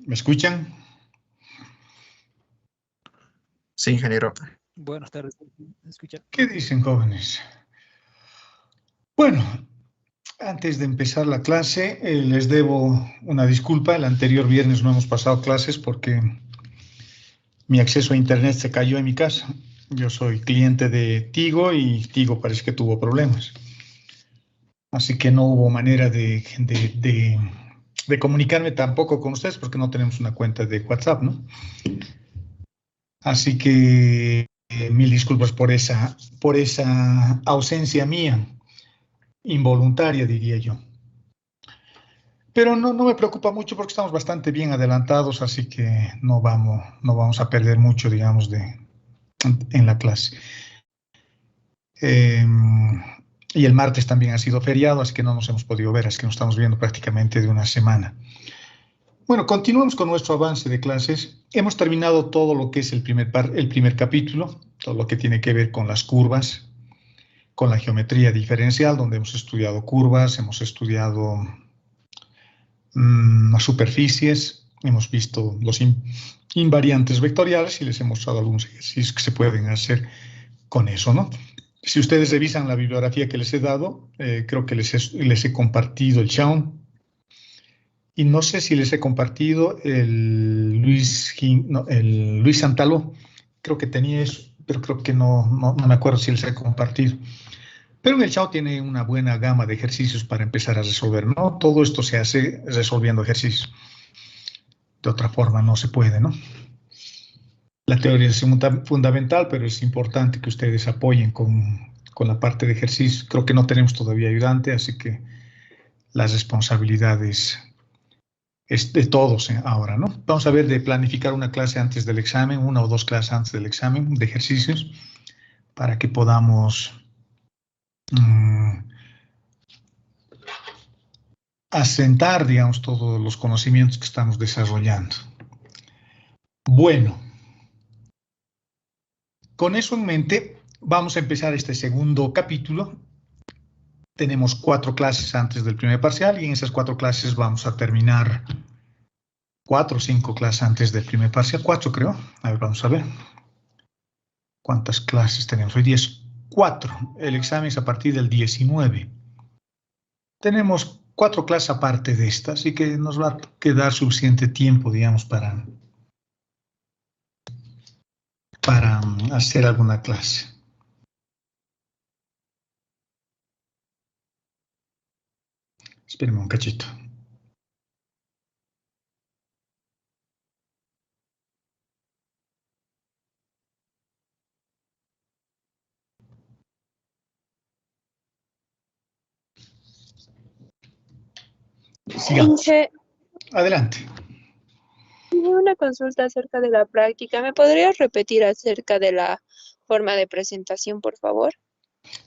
¿Me escuchan? Sí, ingeniero. Buenas tardes. ¿Me escuchan? ¿Qué dicen, jóvenes? Bueno, antes de empezar la clase, les debo una disculpa. El anterior viernes no hemos pasado clases porque mi acceso a internet se cayó en mi casa. Yo soy cliente de Tigo y Tigo parece que tuvo problemas. Así que no hubo manera de comunicarme tampoco con ustedes porque no tenemos una cuenta de WhatsApp, ¿no? Así que mil disculpas por esa ausencia mía, involuntaria, diría yo. Pero no me preocupa mucho porque estamos bastante bien adelantados, así que no vamos a perder mucho, digamos, en la clase. Y el martes también ha sido feriado, así que no nos hemos podido ver, así que nos estamos viendo prácticamente de una semana. Bueno, continuamos con nuestro avance de clases. Hemos terminado todo lo que es el primer capítulo, todo lo que tiene que ver con las curvas, con la geometría diferencial, donde hemos estudiado curvas, hemos estudiado las superficies, hemos visto los invariantes vectoriales y les hemos mostrado algunos ejercicios que se pueden hacer con eso, ¿no? Si ustedes revisan la bibliografía que les he dado, creo que les he compartido el Shaun. Y no sé si les he compartido el Luis Santaló. Creo que tenía eso, pero creo que no me acuerdo si les he compartido. Pero en el Shaun tiene una buena gama de ejercicios para empezar a resolver, ¿no? Todo esto se hace resolviendo ejercicios. De otra forma no se puede, ¿no? La teoría es fundamental, pero es importante que ustedes apoyen con la parte de ejercicios. Creo que no tenemos todavía ayudante, así que las responsabilidades es de todos ahora, ¿no? Vamos a ver de planificar una clase antes del examen, una o dos clases antes del examen de ejercicios, para que podamos asentar, digamos, todos los conocimientos que estamos desarrollando. Bueno, con eso en mente, vamos a empezar este segundo capítulo. Tenemos 4 clases antes del primer parcial y en esas 4 clases vamos a terminar 4 o 5 clases antes del primer parcial. 4 creo. A ver, vamos a ver. ¿Cuántas clases tenemos? Hoy 10. 4. El examen es a partir del 19. Tenemos 4 clases aparte de esta, así que nos va a quedar suficiente tiempo, digamos, para hacer alguna clase. Espérenme un cachito. Sigamos. Adelante. Tenía una consulta acerca de la práctica. ¿Me podrías repetir acerca de la forma de presentación, por favor?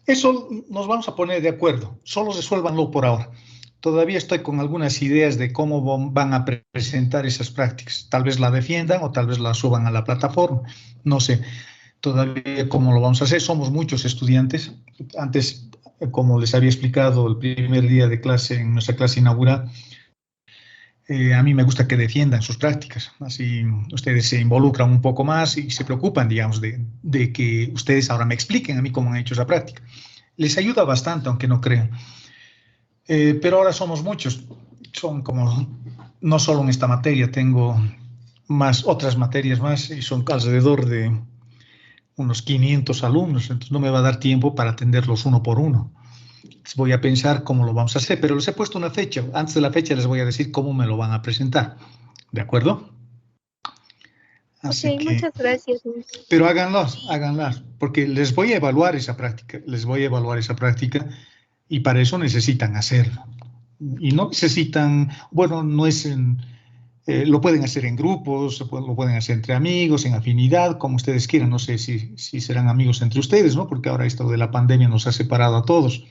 Eso nos vamos a poner de acuerdo. Solo resuélvanlo por ahora. Todavía estoy con algunas ideas de cómo van a presentar esas prácticas. Tal vez la defiendan o tal vez la suban a la plataforma. No sé todavía cómo lo vamos a hacer. Somos muchos estudiantes. Antes, como les había explicado el primer día de clase, en nuestra clase inaugural, a mí me gusta que defiendan sus prácticas. Así ustedes se involucran un poco más y se preocupan, digamos, de que ustedes ahora me expliquen a mí cómo han hecho esa práctica. Les ayuda bastante, aunque no crean. Pero ahora somos muchos. Son como, no solo en esta materia, tengo otras materias más y son alrededor de unos 500 alumnos. Entonces no me va a dar tiempo para atenderlos uno por uno. Voy a pensar cómo lo vamos a hacer, pero les he puesto una fecha. Antes de la fecha les voy a decir cómo me lo van a presentar. ¿De acuerdo? Así que, muchas gracias. Pero háganlas, porque les voy a evaluar esa práctica. Y para eso necesitan hacerlo. Y no necesitan, bueno, no es lo pueden hacer en grupos, lo pueden hacer entre amigos, en afinidad, como ustedes quieran. No sé si serán amigos entre ustedes, ¿no? Porque ahora esto de la pandemia nos ha separado a todos.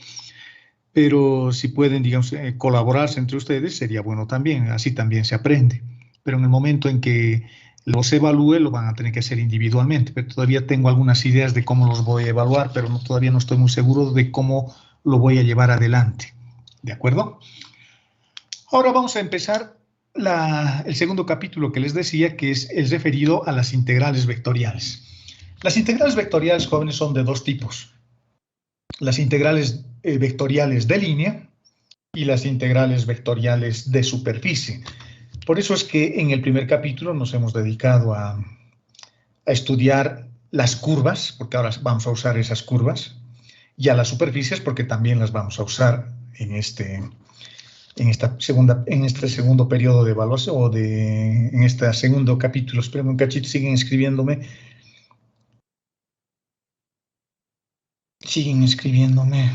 Pero si pueden, digamos, colaborarse entre ustedes, sería bueno también, así también se aprende. Pero en el momento en que los evalúe, lo van a tener que hacer individualmente. Pero todavía tengo algunas ideas de cómo los voy a evaluar, pero todavía no estoy muy seguro de cómo lo voy a llevar adelante. ¿De acuerdo? Ahora vamos a empezar el segundo capítulo que les decía, que es el referido a las integrales vectoriales. Las integrales vectoriales, jóvenes, son de dos tipos. Las integrales vectoriales de línea y las integrales vectoriales de superficie. Por eso es que en el primer capítulo nos hemos dedicado a estudiar las curvas, porque ahora vamos a usar esas curvas, y a las superficies, porque también las vamos a usar en este segundo periodo de evaluación, o en este segundo capítulo. Esperen un cachito, siguen escribiéndome. Siguen escribiéndome.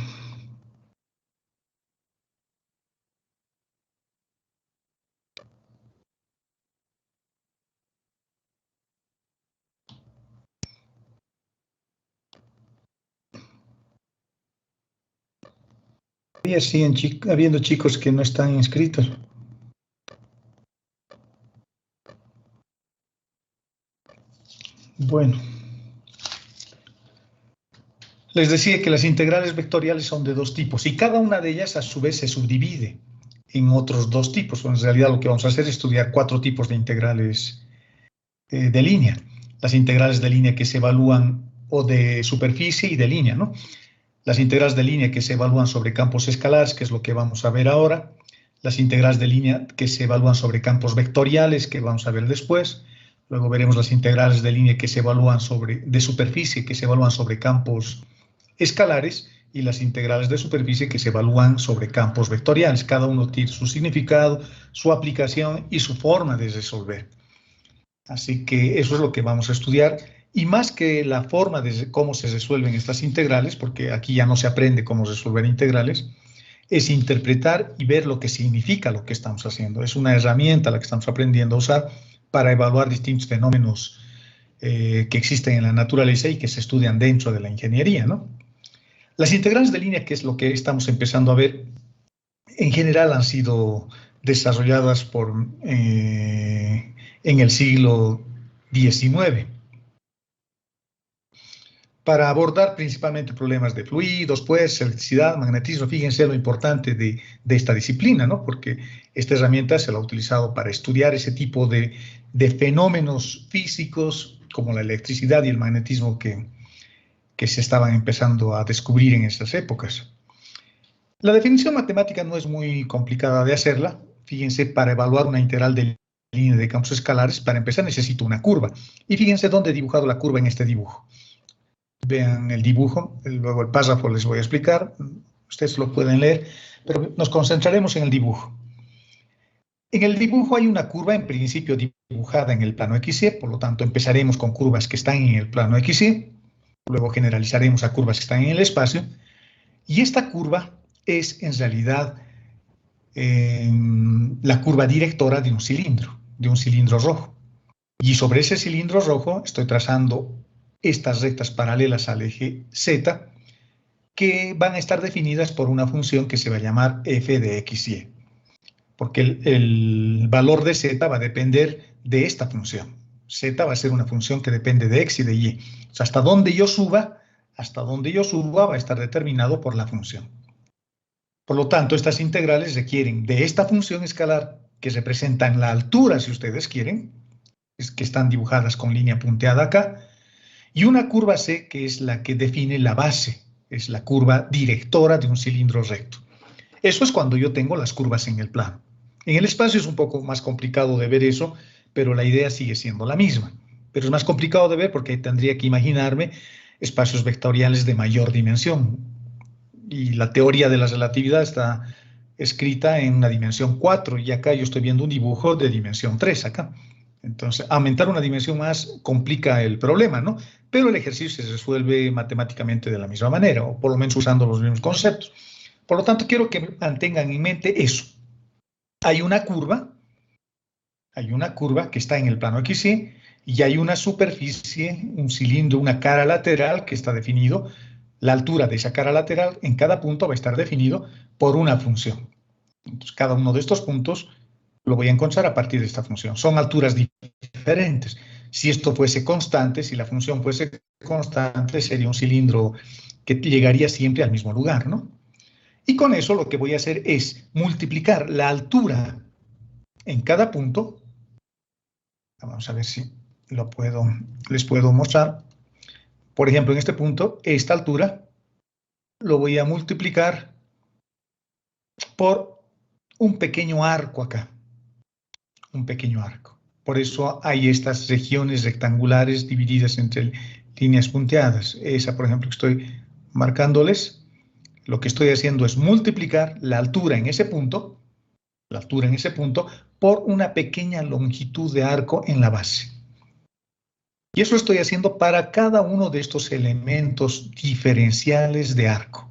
Todavía siguen habiendo chicos que no están inscritos. Bueno. Les decía que las integrales vectoriales son de dos tipos y cada una de ellas a su vez se subdivide en otros dos tipos. En realidad lo que vamos a hacer es estudiar 4 tipos de integrales de línea. Las integrales de línea que se evalúan, o de superficie y de línea, ¿no? Las integrales de línea que se evalúan sobre campos escalares, que es lo que vamos a ver ahora. Las integrales de línea que se evalúan sobre campos vectoriales, que vamos a ver después. Luego veremos las integrales de línea que se evalúan de superficie, que se evalúan sobre campos escalares, y las integrales de superficie que se evalúan sobre campos vectoriales. Cada uno tiene su significado, su aplicación y su forma de resolver. Así que eso es lo que vamos a estudiar. Y más que la forma de cómo se resuelven estas integrales, porque aquí ya no se aprende cómo resolver integrales, es interpretar y ver lo que significa lo que estamos haciendo. Es una herramienta la que estamos aprendiendo a usar para evaluar distintos fenómenos que existen en la naturaleza y que se estudian dentro de la ingeniería, ¿no? Las integrales de línea, que es lo que estamos empezando a ver, en general han sido desarrolladas en el siglo XIX para abordar principalmente problemas de fluidos, pues, electricidad, magnetismo. Fíjense lo importante de esta disciplina, ¿no? Porque esta herramienta se la ha utilizado para estudiar ese tipo de fenómenos físicos como la electricidad y el magnetismo que se estaban empezando a descubrir en esas épocas. La definición matemática no es muy complicada de hacerla. Fíjense, para evaluar una integral de línea de campos escalares, para empezar necesito una curva. Y fíjense dónde he dibujado la curva en este dibujo. Vean el dibujo, luego el párrafo les voy a explicar. Ustedes lo pueden leer, pero nos concentraremos en el dibujo. En el dibujo hay una curva en principio dibujada en el plano XY, por lo tanto empezaremos con curvas que están en el plano XY. Luego generalizaremos a curvas que están en el espacio. Y esta curva es en realidad la curva directora de un cilindro rojo. Y sobre ese cilindro rojo estoy trazando estas rectas paralelas al eje Z, que van a estar definidas por una función que se va a llamar f de xy. Porque el valor de Z va a depender de esta función. Z va a ser una función que depende de x y de y. O sea, hasta donde yo suba va a estar determinado por la función. Por lo tanto, estas integrales requieren de esta función escalar, que representan la altura, si ustedes quieren, que están dibujadas con línea punteada acá, y una curva C, que es la que define la base, es la curva directora de un cilindro recto. Eso es cuando yo tengo las curvas en el plano. En el espacio es un poco más complicado de ver eso, pero la idea sigue siendo la misma. Pero es más complicado de ver porque tendría que imaginarme espacios vectoriales de mayor dimensión. Y la teoría de la relatividad está escrita en una dimensión 4, y acá yo estoy viendo un dibujo de dimensión 3 acá. Entonces, aumentar una dimensión más complica el problema, ¿no? Pero el ejercicio se resuelve matemáticamente de la misma manera, o por lo menos usando los mismos conceptos. Por lo tanto, quiero que mantengan en mente eso. Hay una curva que está en el plano XY, y hay una superficie, un cilindro, una cara lateral que está definido. La altura de esa cara lateral en cada punto va a estar definido por una función. Entonces, cada uno de estos puntos lo voy a encontrar a partir de esta función. Son alturas diferentes. Si esto fuese constante, si la función fuese constante, sería un cilindro que llegaría siempre al mismo lugar, ¿no? Y con eso lo que voy a hacer es multiplicar la altura en cada punto, vamos a ver si les puedo mostrar. Por ejemplo, en este punto, esta altura, lo voy a multiplicar por un pequeño arco acá. Un pequeño arco. Por eso hay estas regiones rectangulares divididas entre líneas punteadas. Esa, por ejemplo, que estoy marcándoles, lo que estoy haciendo es multiplicar la altura en ese punto, por una pequeña longitud de arco en la base. Y eso estoy haciendo para cada uno de estos elementos diferenciales de arco.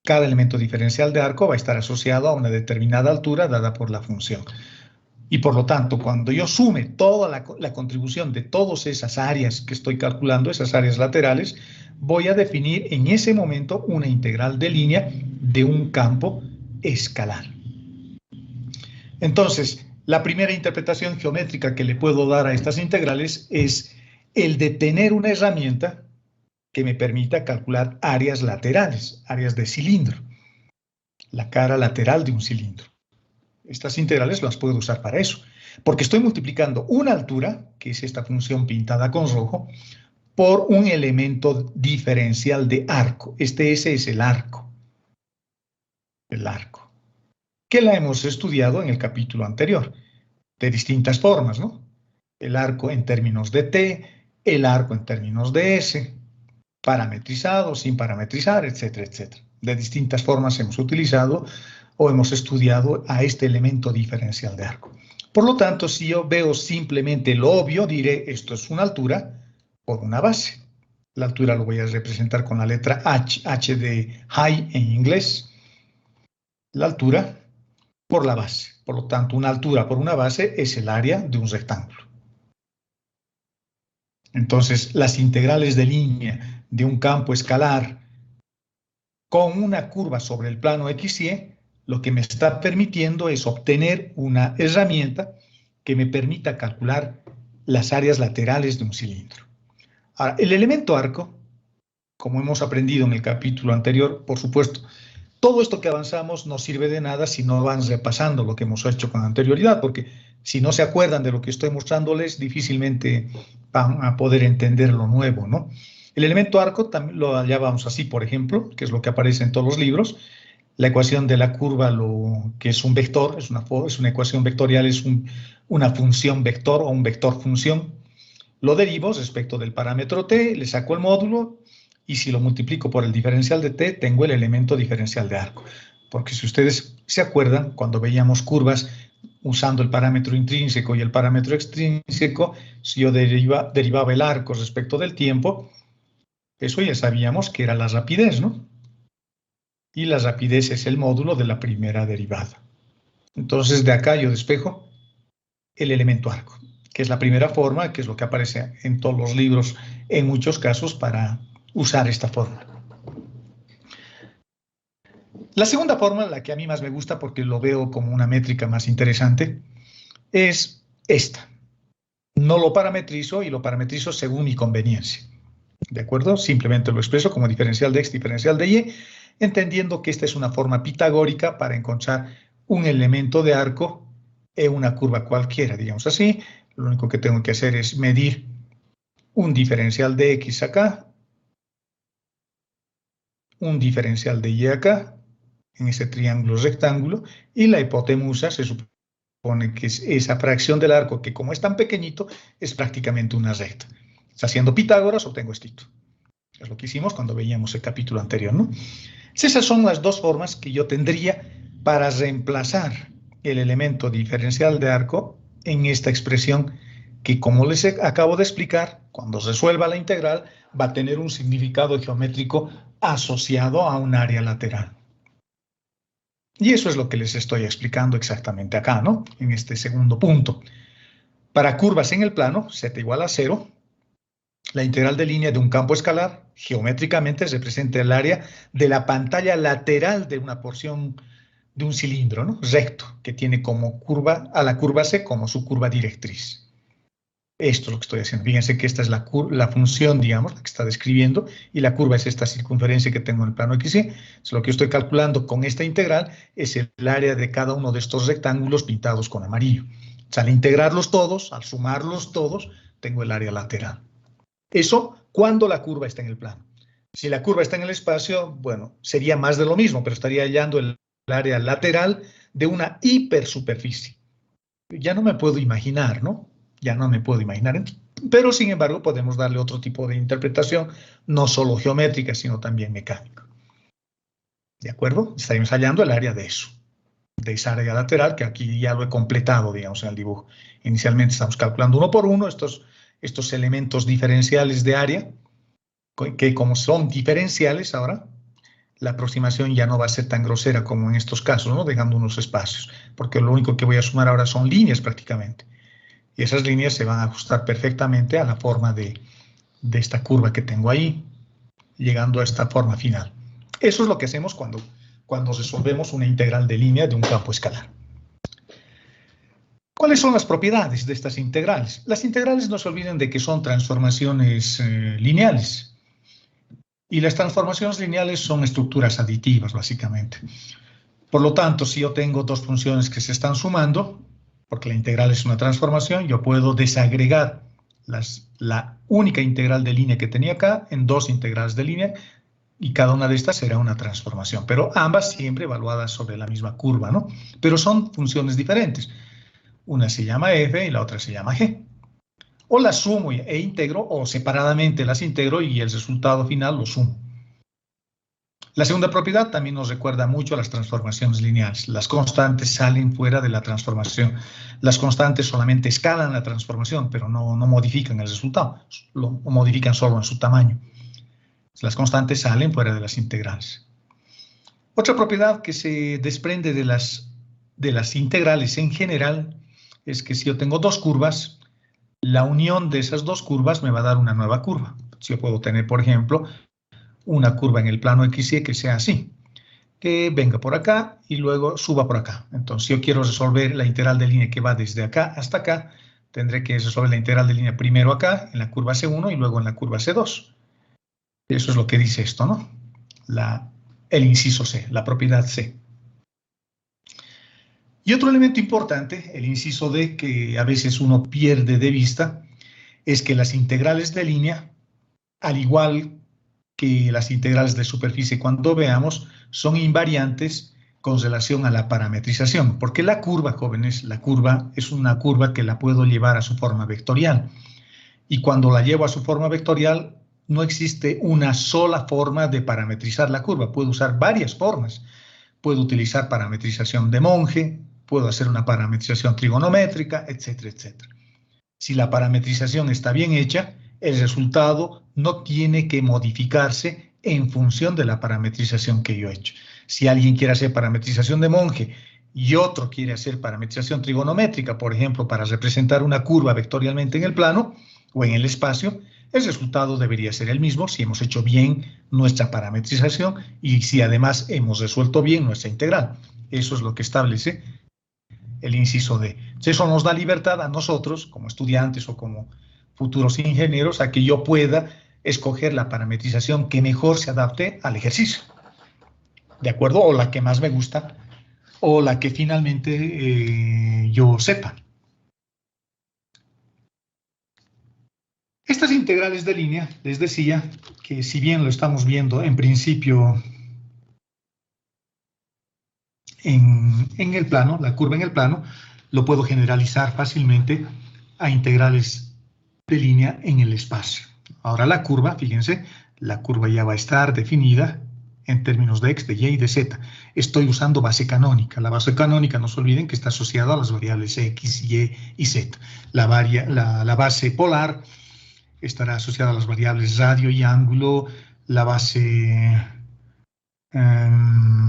Cada elemento diferencial de arco va a estar asociado a una determinada altura dada por la función. Y por lo tanto, cuando yo sume toda la contribución de todas esas áreas que estoy calculando, esas áreas laterales, voy a definir en ese momento una integral de línea de un campo escalar. Entonces, la primera interpretación geométrica que le puedo dar a estas integrales es el de tener una herramienta que me permita calcular áreas laterales, áreas de cilindro, la cara lateral de un cilindro. Estas integrales las puedo usar para eso, porque estoy multiplicando una altura, que es esta función pintada con rojo, por un elemento diferencial de arco. Ese es el arco. El arco. Que la hemos estudiado en el capítulo anterior, de distintas formas, ¿no? El arco en términos de T, el arco en términos de S, parametrizado, sin parametrizar, etcétera, etcétera. De distintas formas hemos utilizado o hemos estudiado a este elemento diferencial de arco. Por lo tanto, si yo veo simplemente lo obvio, diré esto es una altura por una base. La altura lo voy a representar con la letra H, H de high en inglés. La altura por la base. Por lo tanto, una altura por una base es el área de un rectángulo. Entonces, las integrales de línea de un campo escalar con una curva sobre el plano XY, lo que me está permitiendo es obtener una herramienta que me permita calcular las áreas laterales de un cilindro. Ahora, el elemento arco, como hemos aprendido en el capítulo anterior, por supuesto, todo esto que avanzamos no sirve de nada si no van repasando lo que hemos hecho con anterioridad, porque si no se acuerdan de lo que estoy mostrándoles, difícilmente van a poder entender lo nuevo, ¿no? El elemento arco también lo llamamos así, por ejemplo, que es lo que aparece en todos los libros. La ecuación de la curva, que es un vector, es una ecuación vectorial, es una función vector o un vector función. Lo derivo respecto del parámetro t, le saco el módulo, y si lo multiplico por el diferencial de t, tengo el elemento diferencial de arco. Porque si ustedes se acuerdan, cuando veíamos curvas usando el parámetro intrínseco y el parámetro extrínseco, si yo derivaba el arco respecto del tiempo, eso ya sabíamos que era la rapidez, ¿no? Y la rapidez es el módulo de la primera derivada. Entonces, de acá yo despejo el elemento arco, que es la primera forma, que es lo que aparece en todos los libros, en muchos casos, para usar esta fórmula. La segunda forma, la que a mí más me gusta porque lo veo como una métrica más interesante, es esta. No lo parametrizo y lo parametrizo según mi conveniencia. ¿De acuerdo? Simplemente lo expreso como diferencial de x, diferencial de y, entendiendo que esta es una forma pitagórica para encontrar un elemento de arco en una curva cualquiera, digamos así. Lo único que tengo que hacer es medir un diferencial de x acá, un diferencial de y acá, en ese triángulo rectángulo, y la hipotenusa se supone que es esa fracción del arco que, como es tan pequeñito, es prácticamente una recta. Haciendo Pitágoras obtengo esto. Es lo que hicimos cuando veíamos el capítulo anterior, ¿no? Esas son las dos formas que yo tendría para reemplazar el elemento diferencial de arco en esta expresión que, como les acabo de explicar, cuando resuelva la integral, va a tener un significado geométrico asociado a un área lateral. Y eso es lo que les estoy explicando exactamente acá, ¿no? En este segundo punto. Para curvas en el plano, z igual a 0, la integral de línea de un campo escalar geométricamente representa el área de la pantalla lateral de una porción de un cilindro, ¿no? Recto, que tiene como curva a la curva C como su curva directriz. Esto es lo que estoy haciendo. Fíjense que esta es la función, digamos, la que está describiendo, y la curva es esta circunferencia que tengo en el plano XY. Entonces, lo que yo estoy calculando con esta integral es el área de cada uno de estos rectángulos pintados con amarillo. O sea, al integrarlos todos, al sumarlos todos, tengo el área lateral. Eso cuando la curva está en el plano. Si la curva está en el espacio, bueno, sería más de lo mismo, pero estaría hallando el área lateral de una hipersuperficie. Ya no me puedo imaginar, ¿no? Ya no me puedo imaginar. Pero, sin embargo, podemos darle otro tipo de interpretación, no solo geométrica, sino también mecánica. ¿De acuerdo? Estaríamos hallando el área de eso, de esa área lateral, que aquí ya lo he completado, digamos, en el dibujo. Inicialmente estamos calculando uno por uno estos elementos diferenciales de área, que como son diferenciales ahora, la aproximación ya no va a ser tan grosera como en estos casos, ¿no? Dejando unos espacios, porque lo único que voy a sumar ahora son líneas prácticamente. Y esas líneas se van a ajustar perfectamente a la forma de esta curva que tengo ahí, llegando a esta forma final. Eso es lo que hacemos cuando resolvemos una integral de línea de un campo escalar. ¿Cuáles son las propiedades de estas integrales? Las integrales, no se olviden de que son transformaciones lineales. Y las transformaciones lineales son estructuras aditivas, básicamente. Por lo tanto, si yo tengo dos funciones que se están sumando, porque la integral es una transformación, yo puedo desagregar la única integral de línea que tenía acá en dos integrales de línea, y cada una de estas será una transformación, pero ambas siempre evaluadas sobre la misma curva, ¿no? Pero son funciones diferentes. Una se llama f y la otra se llama g. O las sumo e integro, o separadamente las integro y el resultado final lo sumo. La segunda propiedad también nos recuerda mucho a las transformaciones lineales. Las constantes salen fuera de la transformación. Las constantes solamente escalan la transformación, pero no modifican el resultado. Lo modifican solo en su tamaño. Las constantes salen fuera de las integrales. Otra propiedad que se desprende de las integrales en general es que si yo tengo dos curvas, la unión de esas dos curvas me va a dar una nueva curva. Si yo puedo tener, por ejemplo, una curva en el plano XY que sea así, que venga por acá y luego suba por acá. Entonces, si yo quiero resolver la integral de línea que va desde acá hasta acá, tendré que resolver la integral de línea primero acá, en la curva C1 y luego en la curva C2. Eso es lo que dice esto, ¿no? El inciso C, la propiedad C. Y otro elemento importante, el inciso D, que a veces uno pierde de vista, es que las integrales de línea, al igual que las integrales de superficie cuando veamos, son invariantes con relación a la parametrización, porque la curva, jóvenes, la curva es una curva que la puedo llevar a su forma vectorial. Y cuando la llevo a su forma vectorial, no existe una sola forma de parametrizar la curva. Puedo usar varias formas. Puedo utilizar parametrización de Monge, puedo hacer una parametrización trigonométrica, etcétera, etcétera. Si la parametrización está bien hecha, el resultado no tiene que modificarse en función de la parametrización que yo he hecho. Si alguien quiere hacer parametrización de Monge y otro quiere hacer parametrización trigonométrica, por ejemplo, para representar una curva vectorialmente en el plano o en el espacio, el resultado debería ser el mismo si hemos hecho bien nuestra parametrización y si además hemos resuelto bien nuestra integral. Eso es lo que establece el inciso D. Eso nos da libertad a nosotros, como estudiantes o como futuros ingenieros, a que yo pueda escoger la parametrización que mejor se adapte al ejercicio. ¿De acuerdo? O la que más me gusta, o la que finalmente yo sepa. Estas integrales de línea, les decía que si bien lo estamos viendo en principio en el plano, la curva en el plano, lo puedo generalizar fácilmente a integrales de línea en el espacio. Ahora la curva, fíjense, la curva ya va a estar definida en términos de x, de y y de z. Estoy usando base canónica. La base canónica, no se olviden que está asociada a las variables x, y y z. La base polar estará asociada a las variables radio y ángulo, la base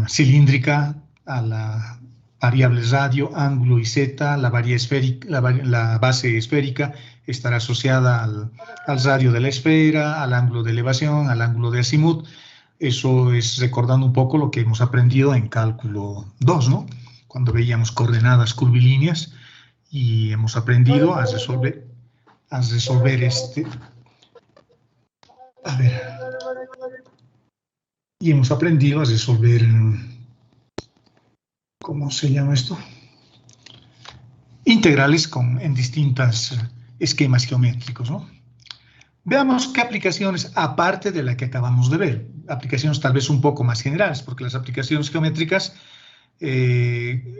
cilíndrica a la variable radio, ángulo y z, la base esférica estará asociada al radio de la esfera, al ángulo de elevación, al ángulo de azimut. Eso es recordando un poco lo que hemos aprendido en cálculo 2, ¿no? Cuando veíamos coordenadas curvilíneas y hemos aprendido a a resolver este. A ver. Y hemos aprendido a resolver, ¿cómo se llama esto? Integrales en distintos esquemas geométricos, ¿no? Veamos qué aplicaciones, aparte de la que acabamos de ver, aplicaciones tal vez un poco más generales, porque las aplicaciones geométricas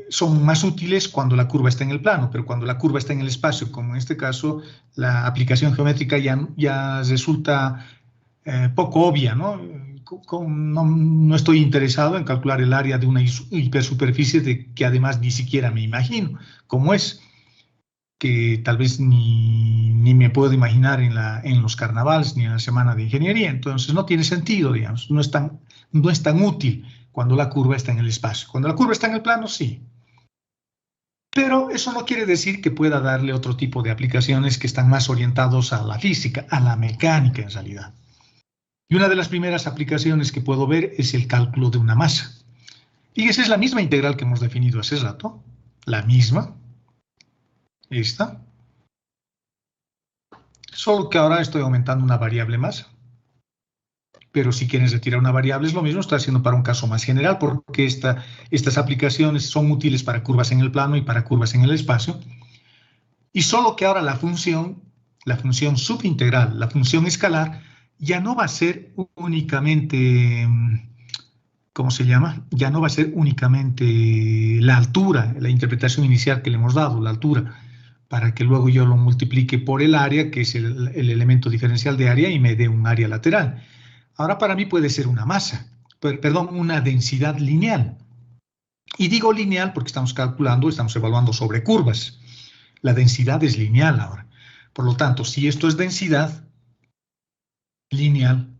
son más útiles cuando la curva está en el plano, pero cuando la curva está en el espacio, como en este caso, la aplicación geométrica ya resulta poco obvia, ¿no? No estoy interesado en calcular el área de una hipersuperficie que además ni siquiera me imagino cómo es, que tal vez ni me puedo imaginar en los carnavales ni en la semana de ingeniería. Entonces no tiene sentido, digamos, no es tan útil cuando la curva está en el espacio. Cuando la curva está en el plano, sí. Pero eso no quiere decir que pueda darle otro tipo de aplicaciones que están más orientados a la física, a la mecánica en realidad. Y una de las primeras aplicaciones que puedo ver es el cálculo de una masa. Y esa es la misma integral que hemos definido hace rato, la misma. Esta. Solo que ahora estoy aumentando una variable más. Pero si quieres retirar una variable es lo mismo, estoy haciendo para un caso más general, porque estas aplicaciones son útiles para curvas en el plano y para curvas en el espacio. Y solo que ahora la función subintegral, la función escalar, ya no va a ser únicamente, ¿cómo se llama? Ya no va a ser únicamente la altura, la interpretación inicial que le hemos dado, la altura, para que luego yo lo multiplique por el área, que es el elemento diferencial de área, y me dé un área lateral. Ahora para mí puede ser una masa, perdón, una densidad lineal. Y digo lineal porque estamos evaluando sobre curvas. La densidad es lineal ahora. Por lo tanto, si esto es densidad lineal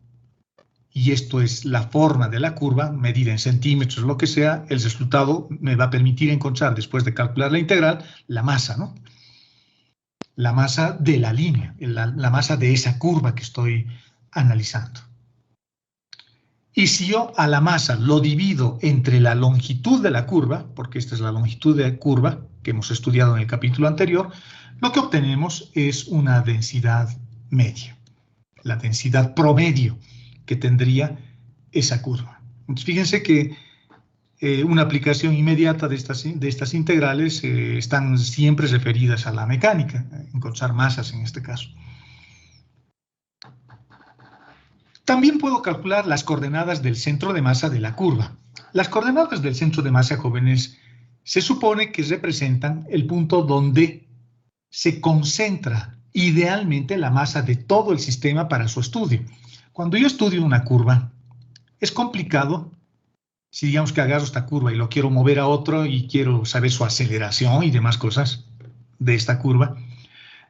y esto es la forma de la curva, medida en centímetros, lo que sea, el resultado me va a permitir encontrar, después de calcular la integral, la masa, ¿no? La masa de la línea, la masa de esa curva que estoy analizando. Y si yo a la masa lo divido entre la longitud de la curva, porque esta es la longitud de la curva que hemos estudiado en el capítulo anterior, lo que obtenemos es una densidad media, la densidad promedio que tendría esa curva. Entonces, fíjense que una aplicación inmediata de estas integrales están siempre referidas a la mecánica, encontrar masas en este caso. También puedo calcular las coordenadas del centro de masa de la curva. Las coordenadas del centro de masa, jóvenes, se supone que representan el punto donde se concentra idealmente la masa de todo el sistema para su estudio. Cuando yo estudio una curva, es complicado, si digamos que agarro esta curva y lo quiero mover a otro y quiero saber su aceleración y demás cosas de esta curva.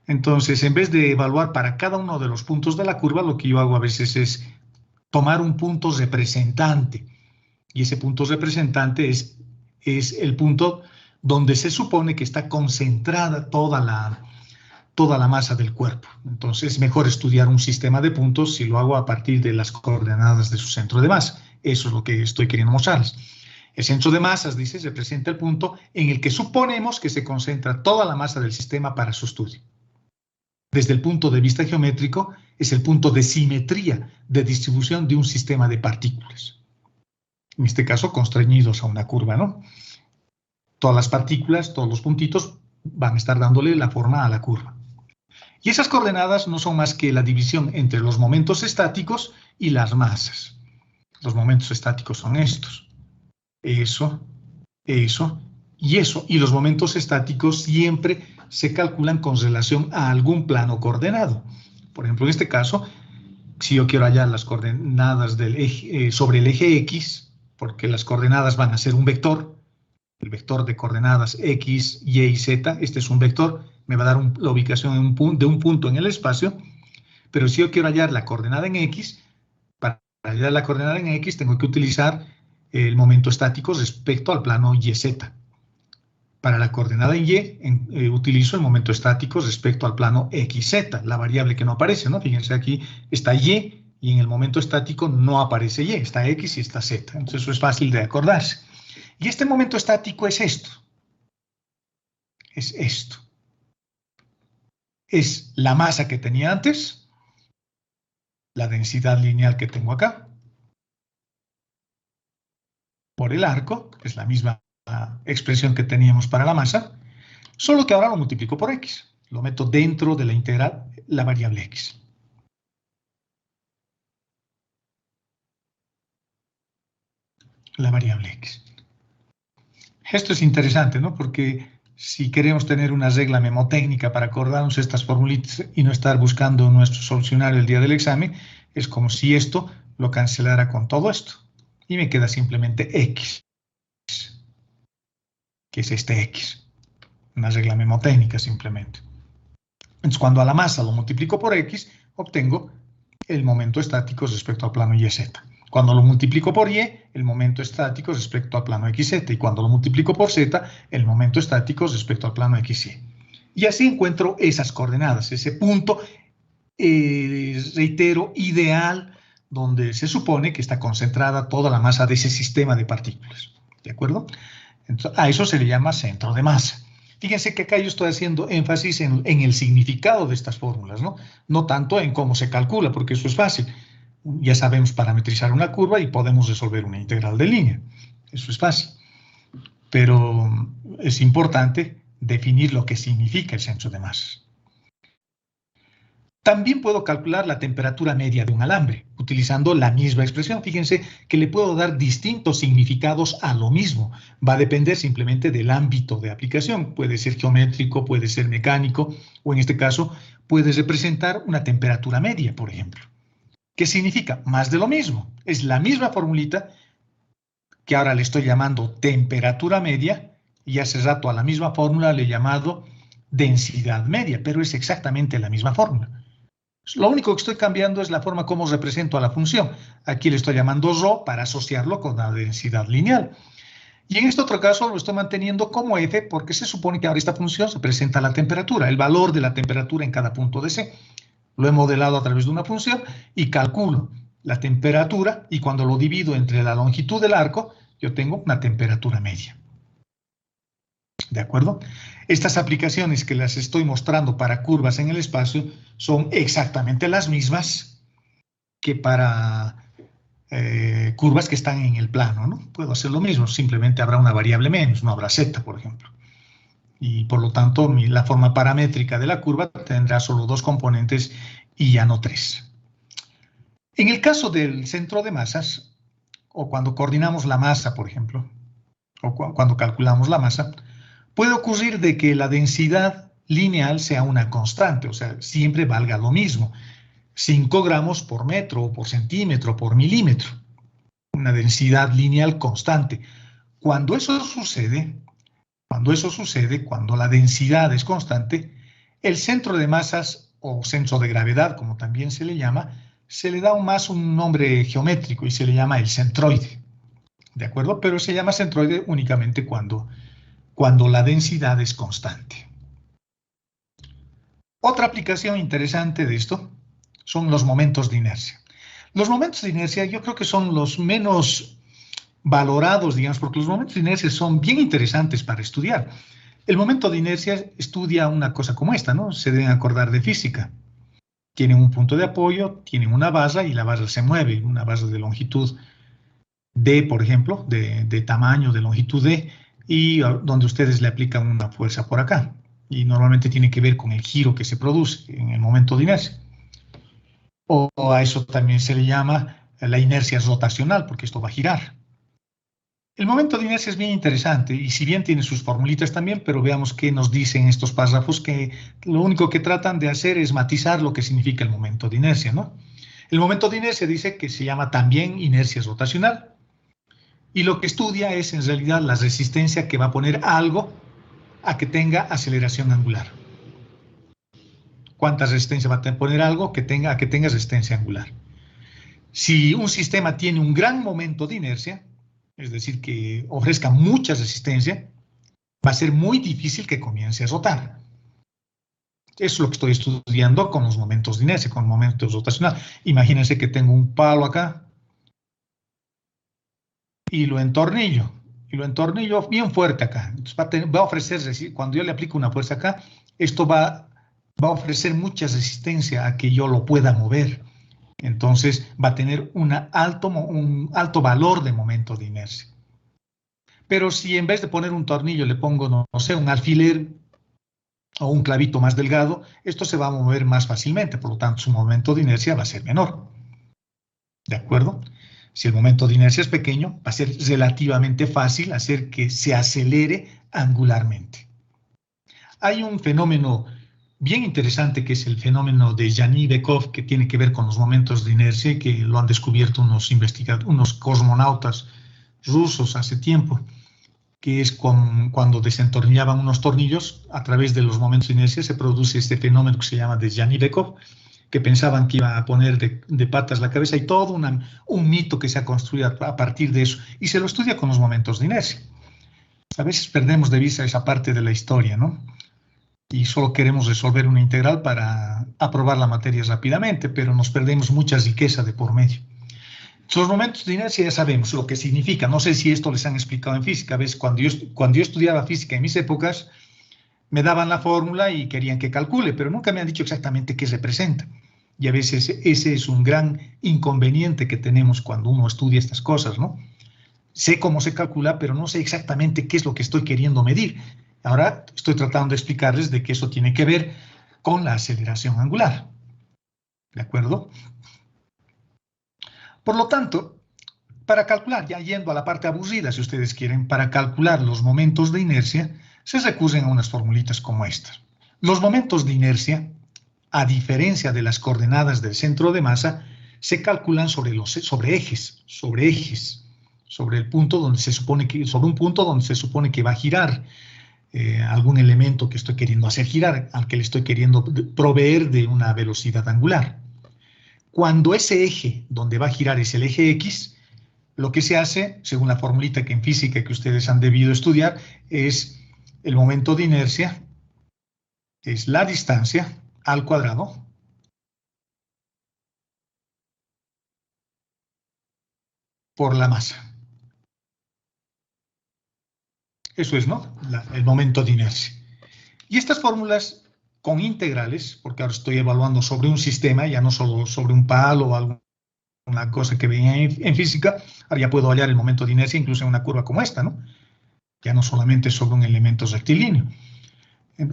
Entonces, en vez de evaluar para cada uno de los puntos de la curva, lo que yo hago a veces es tomar un punto representante. Y ese punto representante es el punto donde se supone que está concentrada toda la masa del cuerpo. Entonces, es mejor estudiar un sistema de puntos si lo hago a partir de las coordenadas de su centro de masa. Eso es lo que estoy queriendo mostrarles. El centro de masas, dice, representa el punto en el que suponemos que se concentra toda la masa del sistema para su estudio. Desde el punto de vista geométrico, es el punto de simetría de distribución de un sistema de partículas. En este caso, constreñidos a una curva, ¿no? Todas las partículas, todos los puntitos, van a estar dándole la forma a la curva. Y esas coordenadas no son más que la división entre los momentos estáticos y las masas. Los momentos estáticos son estos. Eso, eso y eso. Y los momentos estáticos siempre se calculan con relación a algún plano coordenado. Por ejemplo, en este caso, si yo quiero hallar las coordenadas del eje, sobre el eje X, porque las coordenadas van a ser un vector, el vector de coordenadas X, Y y Z, este es un vector, me va a dar la ubicación de un punto en el espacio, pero si yo quiero hallar la coordenada en X, para hallar la coordenada en X tengo que utilizar el momento estático respecto al plano YZ. Para la coordenada en Y, utilizo el momento estático respecto al plano XZ, la variable que no aparece, ¿no? Fíjense, aquí está Y en el momento estático no aparece Y, está X y está Z. Entonces eso es fácil de acordarse. Y este momento estático es esto. Es esto. es la masa que tenía antes, la densidad lineal que tengo acá, por el arco, que es la misma expresión que teníamos para la masa, solo que ahora lo multiplico por x. Lo meto dentro de la integral, la variable x. La variable x. Esto es interesante, ¿no? Porque si queremos tener una regla memotécnica para acordarnos estas formulitas y no estar buscando nuestro solucionario el día del examen, es como si esto lo cancelara con todo esto. Y me queda simplemente x, que es este x. Una regla memotécnica simplemente. Entonces, cuando a la masa lo multiplico por x, obtengo el momento estático respecto al plano YZ. Cuando lo multiplico por y, el momento estático respecto al plano XZ. Y cuando lo multiplico por z, el momento estático respecto al plano XY. Y así encuentro esas coordenadas, ese punto, reitero, ideal, donde se supone que está concentrada toda la masa de ese sistema de partículas. ¿De acuerdo? Entonces, a eso se le llama centro de masa. Fíjense que acá yo estoy haciendo énfasis en el significado de estas fórmulas, ¿no? No tanto en cómo se calcula, porque eso es fácil. Ya sabemos parametrizar una curva y podemos resolver una integral de línea. Eso es fácil. Pero es importante definir lo que significa el centro de masas. También puedo calcular la temperatura media de un alambre, utilizando la misma expresión. Fíjense que le puedo dar distintos significados a lo mismo. Va a depender simplemente del ámbito de aplicación. Puede ser geométrico, puede ser mecánico, o en este caso puede representar una temperatura media, por ejemplo. ¿Qué significa? Más de lo mismo. Es la misma formulita que ahora le estoy llamando temperatura media y hace rato a la misma fórmula le he llamado densidad media, pero es exactamente la misma fórmula. Lo único que estoy cambiando es la forma como represento a la función. Aquí le estoy llamando ρ para asociarlo con la densidad lineal. Y en este otro caso lo estoy manteniendo como f porque se supone que ahora esta función representa la temperatura, el valor de la temperatura en cada punto de C. Lo he modelado a través de una función y calculo la temperatura y cuando lo divido entre la longitud del arco, yo tengo una temperatura media. ¿De acuerdo? Estas aplicaciones que las estoy mostrando para curvas en el espacio son exactamente las mismas que para curvas que están en el plano, ¿no? Puedo hacer lo mismo, simplemente habrá una variable menos, no habrá z, por ejemplo. Y por lo tanto, la forma paramétrica de la curva tendrá solo dos componentes y ya no tres. En el caso del centro de masas, o cuando coordinamos la masa, por ejemplo, o cuando calculamos la masa, puede ocurrir de que la densidad lineal sea una constante, o sea, siempre valga lo mismo. 5 gramos por metro, o por centímetro, por milímetro. Una densidad lineal constante. Cuando eso sucede, cuando la densidad es constante, el centro de masas, o centro de gravedad, como también se le llama, se le da más un nombre geométrico y se le llama el centroide. ¿De acuerdo? Pero se llama centroide únicamente cuando la densidad es constante. Otra aplicación interesante de esto son los momentos de inercia. Los momentos de inercia yo creo que son los menos valorados, digamos, porque los momentos de inercia son bien interesantes para estudiar. El momento de inercia estudia una cosa como esta, ¿no? Se deben acordar de física. Tienen un punto de apoyo, tienen una barra y la barra se mueve, una barra de longitud D, por ejemplo, de tamaño, de longitud D, y donde ustedes le aplican una fuerza por acá. Y normalmente tiene que ver con el giro que se produce en el momento de inercia. O a eso también se le llama la inercia rotacional, porque esto va a girar. El momento de inercia es bien interesante, y si bien tiene sus formulitas también, pero veamos qué nos dicen estos párrafos, que lo único que tratan de hacer es matizar lo que significa el momento de inercia, ¿no? El momento de inercia dice que se llama también inercia rotacional, y lo que estudia es en realidad la resistencia que va a poner algo a que tenga aceleración angular. ¿Cuánta resistencia va a poner algo a que tenga resistencia angular? Si un sistema tiene un gran momento de inercia, es decir, que ofrezca mucha resistencia, va a ser muy difícil que comience a rotar. Eso es lo que estoy estudiando con los momentos de inercia, con momentos rotacionales. Imagínense que tengo un palo acá y lo entornillo bien fuerte acá. Entonces va a ofrecer, cuando yo le aplico una fuerza acá, esto va va a ofrecer mucha resistencia a que yo lo pueda mover. Entonces va a tener un alto valor de momento de inercia. Pero si en vez de poner un tornillo le pongo, no sé, un alfiler o un clavito más delgado, esto se va a mover más fácilmente, por lo tanto su momento de inercia va a ser menor. ¿De acuerdo? Si el momento de inercia es pequeño, va a ser relativamente fácil hacer que se acelere angularmente. Hay un fenómeno bien interesante que es el fenómeno de Jany-Bekov, que tiene que ver con los momentos de inercia y que lo han descubierto unos cosmonautas rusos hace tiempo, que es cuando desentornillaban unos tornillos, a través de los momentos de inercia se produce este fenómeno que se llama de Jany-Bekov, que pensaban que iba a poner de patas la cabeza, y todo un mito que se ha construido a partir de eso, y se lo estudia con los momentos de inercia. A veces perdemos de vista esa parte de la historia, ¿no? Y solo queremos resolver una integral para aprobar la materia rápidamente, pero nos perdemos mucha riqueza de por medio. Los momentos de inercia ya sabemos lo que significa. No sé si esto les han explicado en física. A veces cuando yo estudiaba física en mis épocas, me daban la fórmula y querían que calcule, pero nunca me han dicho exactamente qué representa. Y a veces ese es un gran inconveniente que tenemos cuando uno estudia estas cosas, ¿no? Sé cómo se calcula, pero no sé exactamente qué es lo que estoy queriendo medir. Ahora estoy tratando de explicarles de que eso tiene que ver con la aceleración angular. ¿De acuerdo? Por lo tanto, para calcular, ya yendo a la parte aburrida, si ustedes quieren, para calcular los momentos de inercia, se recurren a unas formulitas como estas. Los momentos de inercia, a diferencia de las coordenadas del centro de masa, se calculan sobre ejes, sobre el punto donde se supone que, sobre un punto donde se supone que va a girar algún elemento que estoy queriendo hacer girar, al que le estoy queriendo proveer de una velocidad angular. Cuando ese eje donde va a girar es el eje X, lo que se hace, según la formulita que en física que ustedes han debido estudiar, es el momento de inercia, es la distancia al cuadrado por la masa. Eso es, ¿no? El momento de inercia. Y estas fórmulas con integrales, porque ahora estoy evaluando sobre un sistema, ya no solo sobre un palo o alguna cosa que veía en física, ahora ya puedo hallar el momento de inercia incluso en una curva como esta, ¿no? Ya no solamente sobre un elemento rectilíneo.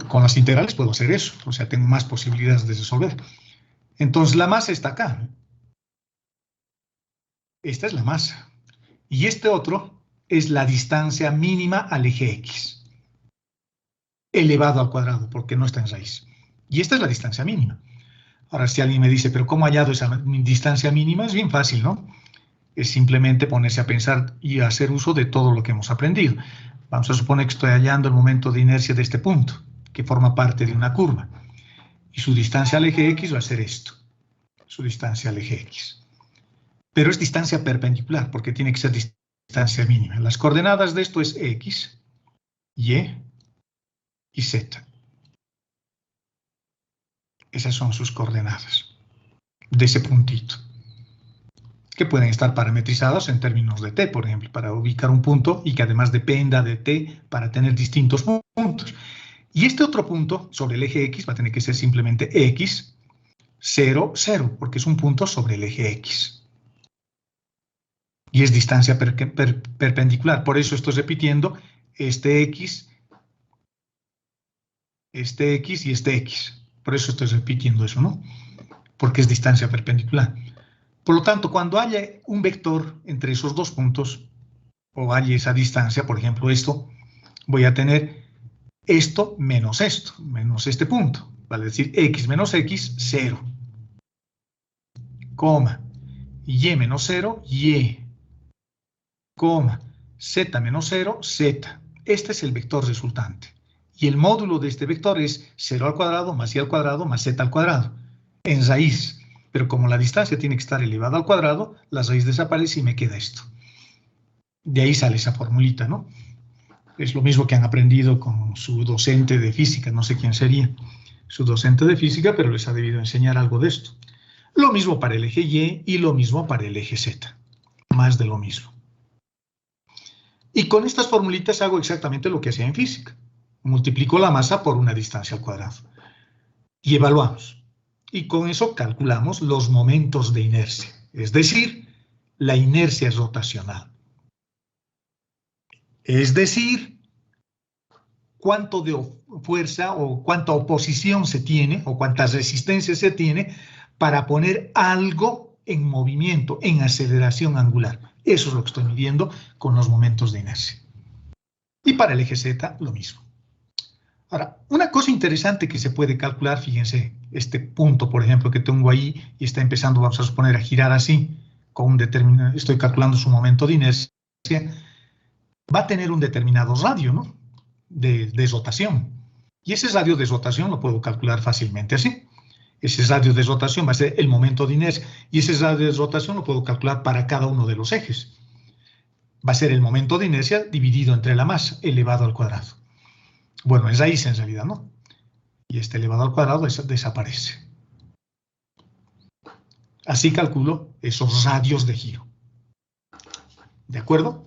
Con las integrales puedo hacer eso, o sea, tengo más posibilidades de resolver. Entonces la masa está acá. Esta es la masa. Y este otro es la distancia mínima al eje X, elevado al cuadrado, porque no está en raíz. Y esta es la distancia mínima. Ahora, si alguien me dice, pero ¿cómo he hallado esa distancia mínima? Es bien fácil, ¿no? Es simplemente ponerse a pensar y hacer uso de todo lo que hemos aprendido. Vamos a suponer que estoy hallando el momento de inercia de este punto, que forma parte de una curva. Y su distancia al eje X va a ser esto. Su distancia al eje X. Pero es distancia perpendicular, porque tiene que ser distancia mínima. Las coordenadas de esto es X, Y y Z. Esas son sus coordenadas de ese puntito, que pueden estar parametrizados en términos de t, por ejemplo, para ubicar un punto y que además dependa de t para tener distintos puntos. Y este otro punto sobre el eje X va a tener que ser simplemente X, 0, 0, porque es un punto sobre el eje X. Y es distancia perpendicular. Por eso estoy repitiendo este X y este X. Por eso estoy repitiendo eso, ¿no? Porque es distancia perpendicular. Por lo tanto, cuando haya un vector entre esos dos puntos, o haya esa distancia, por ejemplo esto, voy a tener esto, menos este punto. Vale decir, X menos X, 0. Coma. Y menos 0, Y. Coma. Z menos 0, Z. Este es el vector resultante. Y el módulo de este vector es 0 al cuadrado más y al cuadrado más z al cuadrado, en raíz. Pero como la distancia tiene que estar elevada al cuadrado, la raíz desaparece y me queda esto. De ahí sale esa formulita, ¿no? Es lo mismo que han aprendido con su docente de física, no sé quién sería su docente de física, pero les ha debido enseñar algo de esto. Lo mismo para el eje Y y lo mismo para el eje Z. Más de lo mismo. Y con estas formulitas hago exactamente lo que hacía en física. Multiplico la masa por una distancia al cuadrado. y evaluamos. Y con eso calculamos los momentos de inercia, es decir, la inercia rotacional. Es decir, cuánto de fuerza o cuánta oposición se tiene o cuánta resistencia se tiene para poner algo en movimiento, en aceleración angular. Eso es lo que estoy midiendo con los momentos de inercia. Y para el eje Z, lo mismo. Ahora, una cosa interesante que se puede calcular, fíjense, este punto, por ejemplo, que tengo ahí y está empezando, vamos a suponer, a girar así, con un determinado, estoy calculando su momento de inercia, va a tener un determinado radio, ¿no?, de rotación. Y ese radio de rotación lo puedo calcular fácilmente así. Ese radio de rotación va a ser el momento de inercia, y ese radio de rotación lo puedo calcular para cada uno de los ejes. Va a ser el momento de inercia dividido entre la masa, elevado al cuadrado. Bueno, es raíz en realidad, ¿no? Y este elevado al cuadrado desaparece. Así calculo esos radios de giro. ¿De acuerdo?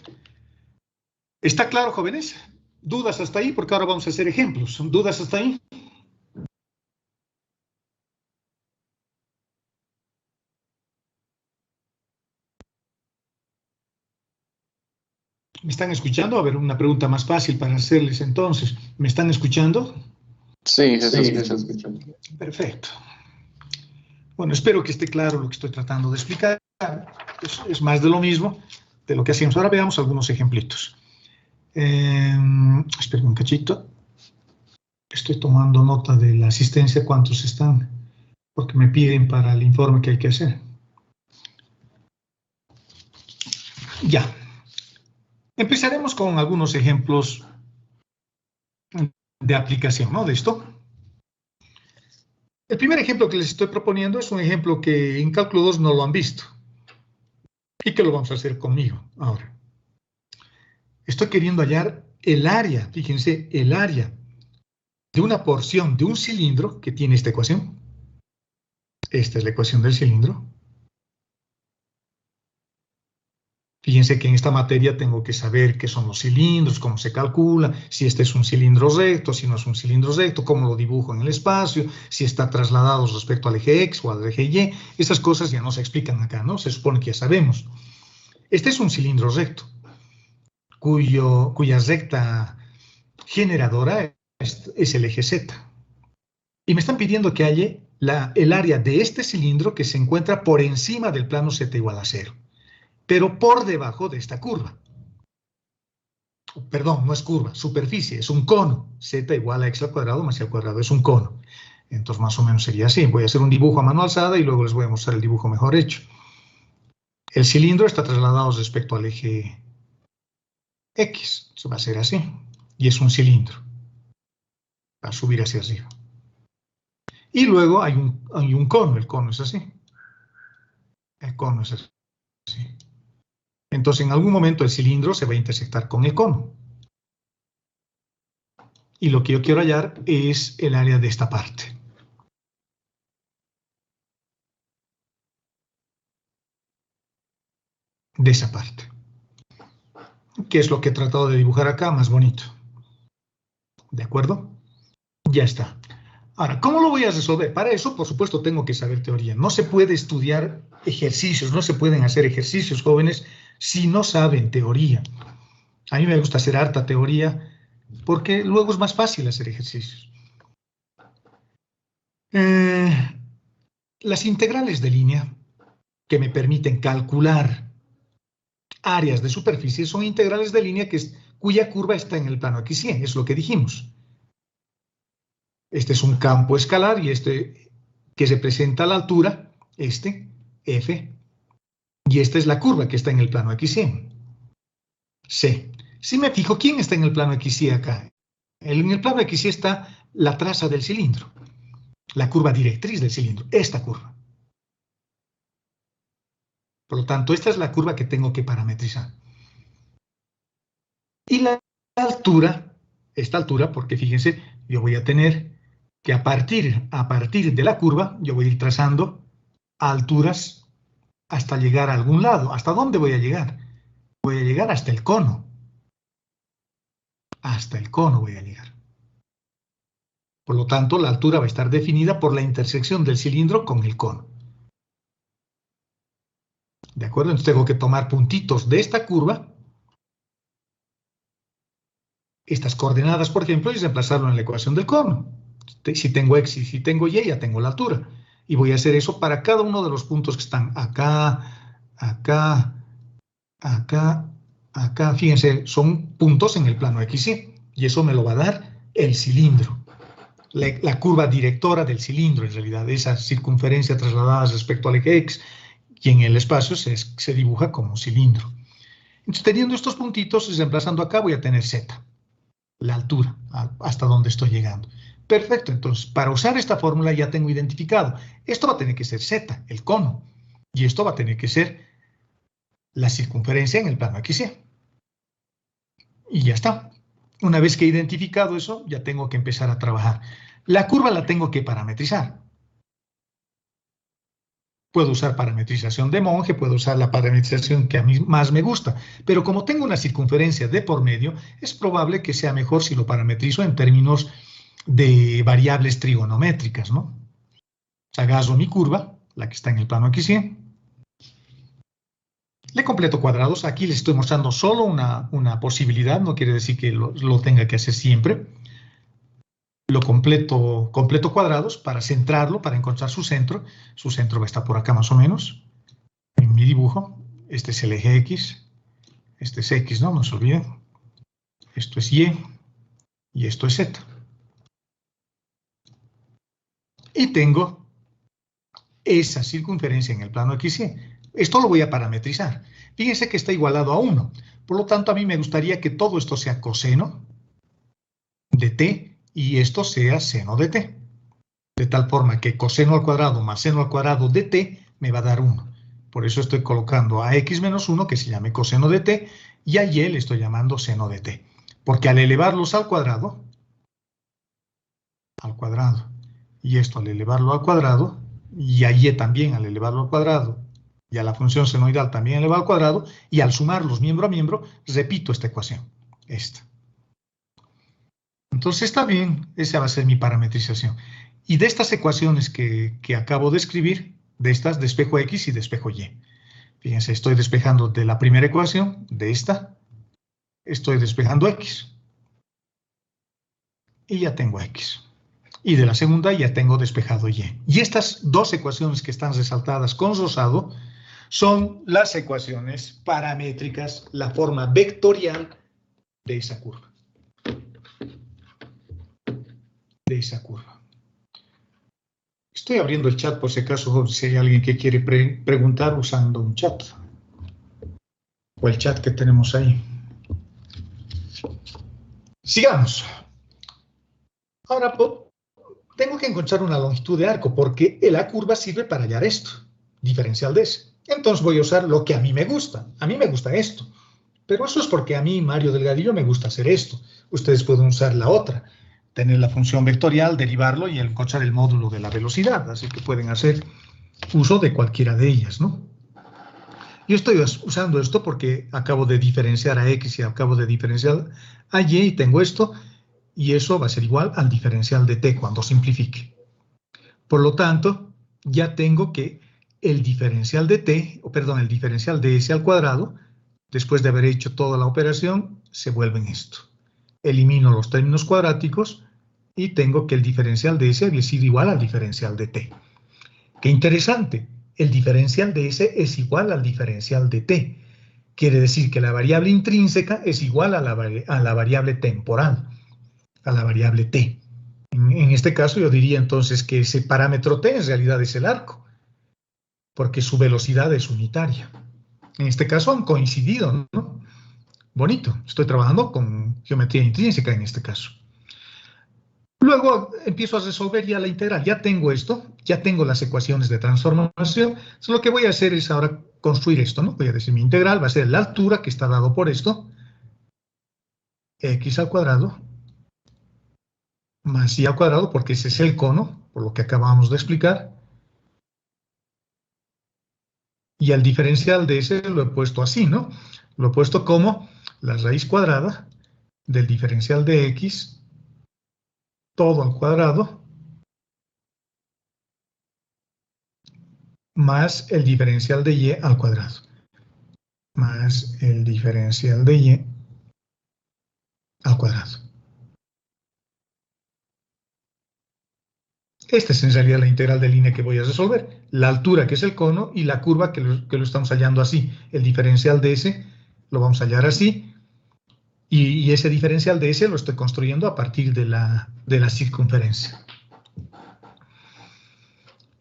¿Está claro, jóvenes? ¿Dudas hasta ahí? Porque ahora vamos a hacer ejemplos. ¿Dudas hasta ahí? ¿Me están escuchando? A ver, una pregunta más fácil para hacerles entonces. ¿Me están escuchando? Sí, se está escuchando. Perfecto. Bueno, espero que esté claro lo que estoy tratando de explicar. Es más de lo mismo de lo que hacíamos. Ahora veamos algunos ejemplitos. Esperen un cachito. Estoy tomando nota de la asistencia, cuántos están, porque me piden para el informe que hay que hacer. Ya. Empezaremos con algunos ejemplos de aplicación, ¿no?, de esto. El primer ejemplo que les estoy proponiendo es un ejemplo que en cálculo 2 no lo han visto y que lo vamos a hacer conmigo ahora. Estoy queriendo hallar el área, fíjense, el área de una porción de un cilindro que tiene esta ecuación. Esta es la ecuación del cilindro. Fíjense que en esta materia tengo que saber qué son los cilindros, cómo se calcula, si este es un cilindro recto, si no es un cilindro recto, cómo lo dibujo en el espacio, si está trasladado respecto al eje X o al eje Y. Estas cosas ya no se explican acá, ¿no? Se supone que ya sabemos. Este es un cilindro recto, cuya recta generadora es el eje Z. Y me están pidiendo que halle el área de este cilindro que se encuentra por encima del plano Z igual a 0. Pero por debajo de esta curva. Perdón, no es curva, superficie, es un cono. Z igual a x al cuadrado más y al cuadrado, es un cono. Entonces más o menos sería así. Voy a hacer un dibujo a mano alzada y luego les voy a mostrar el dibujo mejor hecho. El cilindro está trasladado respecto al eje X. Eso va a ser así. Y es un cilindro. Va a subir hacia arriba. Y luego hay un cono. El cono es así. El cono es así. Entonces, en algún momento el cilindro se va a intersectar con el cono. Y lo que yo quiero hallar es el área de esta parte. De esa parte. Que es lo que he tratado de dibujar acá, más bonito. ¿De acuerdo? Ya está. Ahora, ¿cómo lo voy a resolver? Para eso, por supuesto, tengo que saber teoría. No se puede estudiar ejercicios, no se pueden hacer ejercicios, jóvenes, si no saben teoría. A mí me gusta hacer harta teoría porque luego es más fácil hacer ejercicios. Las integrales de línea que me permiten calcular áreas de superficie son integrales de línea cuya curva está en el plano x y, es lo que dijimos. Este es un campo escalar y este que representa la altura, este, F, y esta es la curva que está en el plano XY. C. Si me fijo, ¿quién está en el plano XY acá? En el plano XY está la traza del cilindro, la curva directriz del cilindro, esta curva. Por lo tanto, esta es la curva que tengo que parametrizar. Y la altura, esta altura, porque fíjense, yo voy a tener que a partir de la curva, yo voy a ir trazando alturas hasta llegar a algún lado. ¿Hasta dónde voy a llegar? Voy a llegar hasta el cono. Hasta el cono voy a llegar. Por lo tanto, la altura va a estar definida por la intersección del cilindro con el cono. ¿De acuerdo? Entonces tengo que tomar puntitos de esta curva, estas coordenadas, por ejemplo, y reemplazarlo en la ecuación del cono. Si tengo X y si tengo Y, ya tengo la altura. Y voy a hacer eso para cada uno de los puntos que están acá, acá, acá, acá. Fíjense, son puntos en el plano XY. Y eso me lo va a dar el cilindro. La curva directora del cilindro, en realidad, esa circunferencia trasladada respecto al eje X, y en el espacio se dibuja como cilindro. Entonces, teniendo estos puntitos, reemplazando acá, voy a tener Z, la altura, hasta donde estoy llegando. Perfecto, entonces, para usar esta fórmula ya tengo identificado. Esto va a tener que ser Z, el cono, y esto va a tener que ser la circunferencia en el plano XY. Y ya está. Una vez que he identificado eso, ya tengo que empezar a trabajar. La curva la tengo que parametrizar. Puedo usar parametrización de Monge, puedo usar la parametrización que a mí más me gusta, pero como tengo una circunferencia de por medio, es probable que sea mejor si lo parametrizo en términos de variables trigonométricas, ¿no? O sea, agarro mi curva, la que está en el plano XY, le completo cuadrados. Aquí les estoy mostrando solo una posibilidad, no quiere decir que lo tenga que hacer siempre. Lo completo cuadrados para centrarlo, para encontrar su centro. Su centro va a estar por acá más o menos, en mi dibujo. Este es el eje X, este es X, no se olviden. Esto es Y y esto es Z. Y tengo esa circunferencia en el plano XY. Esto lo voy a parametrizar. Fíjense que está igualado a 1. Por lo tanto, a mí me gustaría que todo esto sea coseno de t y esto sea seno de t. De tal forma que coseno al cuadrado más seno al cuadrado de t me va a dar 1. Por eso estoy colocando a x menos 1, que se llame coseno de t, y a y le estoy llamando seno de t. Porque al elevarlos al cuadrado, y esto al elevarlo al cuadrado, y a y también al elevarlo al cuadrado, y a la función senoidal también elevado al cuadrado, y al sumarlos miembro a miembro, repito esta ecuación, esta. Entonces está bien, esa va a ser mi parametrización. Y de estas ecuaciones que acabo de escribir, de estas despejo X y despejo Y. Fíjense, estoy despejando de la primera ecuación, de esta, estoy despejando X. Y ya tengo X. Y de la segunda ya tengo despejado Y. Y estas dos ecuaciones que están resaltadas con rosado son las ecuaciones paramétricas, la forma vectorial de esa curva. Estoy abriendo el chat por si acaso si hay alguien que quiere preguntar usando un chat. O el chat que tenemos ahí. Sigamos. Ahora tengo que encontrar una longitud de arco porque la curva sirve para hallar esto, diferencial de ese. Entonces voy a usar lo que a mí me gusta. A mí me gusta esto. Pero eso es porque a mí, Mario Delgadillo, me gusta hacer esto. Ustedes pueden usar la otra. Tener la función vectorial, derivarlo y encontrar el módulo de la velocidad. Así que pueden hacer uso de cualquiera de ellas, ¿no? Yo estoy usando esto porque acabo de diferenciar a X y acabo de diferenciar a Y y tengo esto. Y eso va a ser igual al diferencial de T cuando simplifique. Por lo tanto, ya tengo que el diferencial de T, el diferencial de S al cuadrado, después de haber hecho toda la operación, se vuelve en esto. Elimino los términos cuadráticos y tengo que el diferencial de S había sido igual al diferencial de T. ¡Qué interesante! El diferencial de S es igual al diferencial de T. Quiere decir que la variable intrínseca es igual a la variable temporal, a la variable T. En este caso yo diría entonces que ese parámetro T en realidad es el arco, porque su velocidad es unitaria. En este caso han coincidido, ¿no? Bonito, estoy trabajando con geometría intrínseca en este caso. Luego empiezo a resolver ya la integral. Ya tengo esto, ya tengo las ecuaciones de transformación. Entonces, lo que voy a hacer es ahora construir esto, ¿no? Voy a decir mi integral va a ser la altura que está dado por esto, x al cuadrado, más y al cuadrado, porque ese es el cono, por lo que acabamos de explicar. Y al diferencial de ese lo he puesto así, ¿no? Lo he puesto como la raíz cuadrada del diferencial de x todo al cuadrado más el diferencial de y al cuadrado. Más el diferencial de y al cuadrado. Esta es en realidad la integral de línea que voy a resolver. La altura, que es el cono, y la curva, que lo estamos hallando así. El diferencial de ese lo vamos a hallar así. Y ese diferencial de ese lo estoy construyendo a partir de la circunferencia.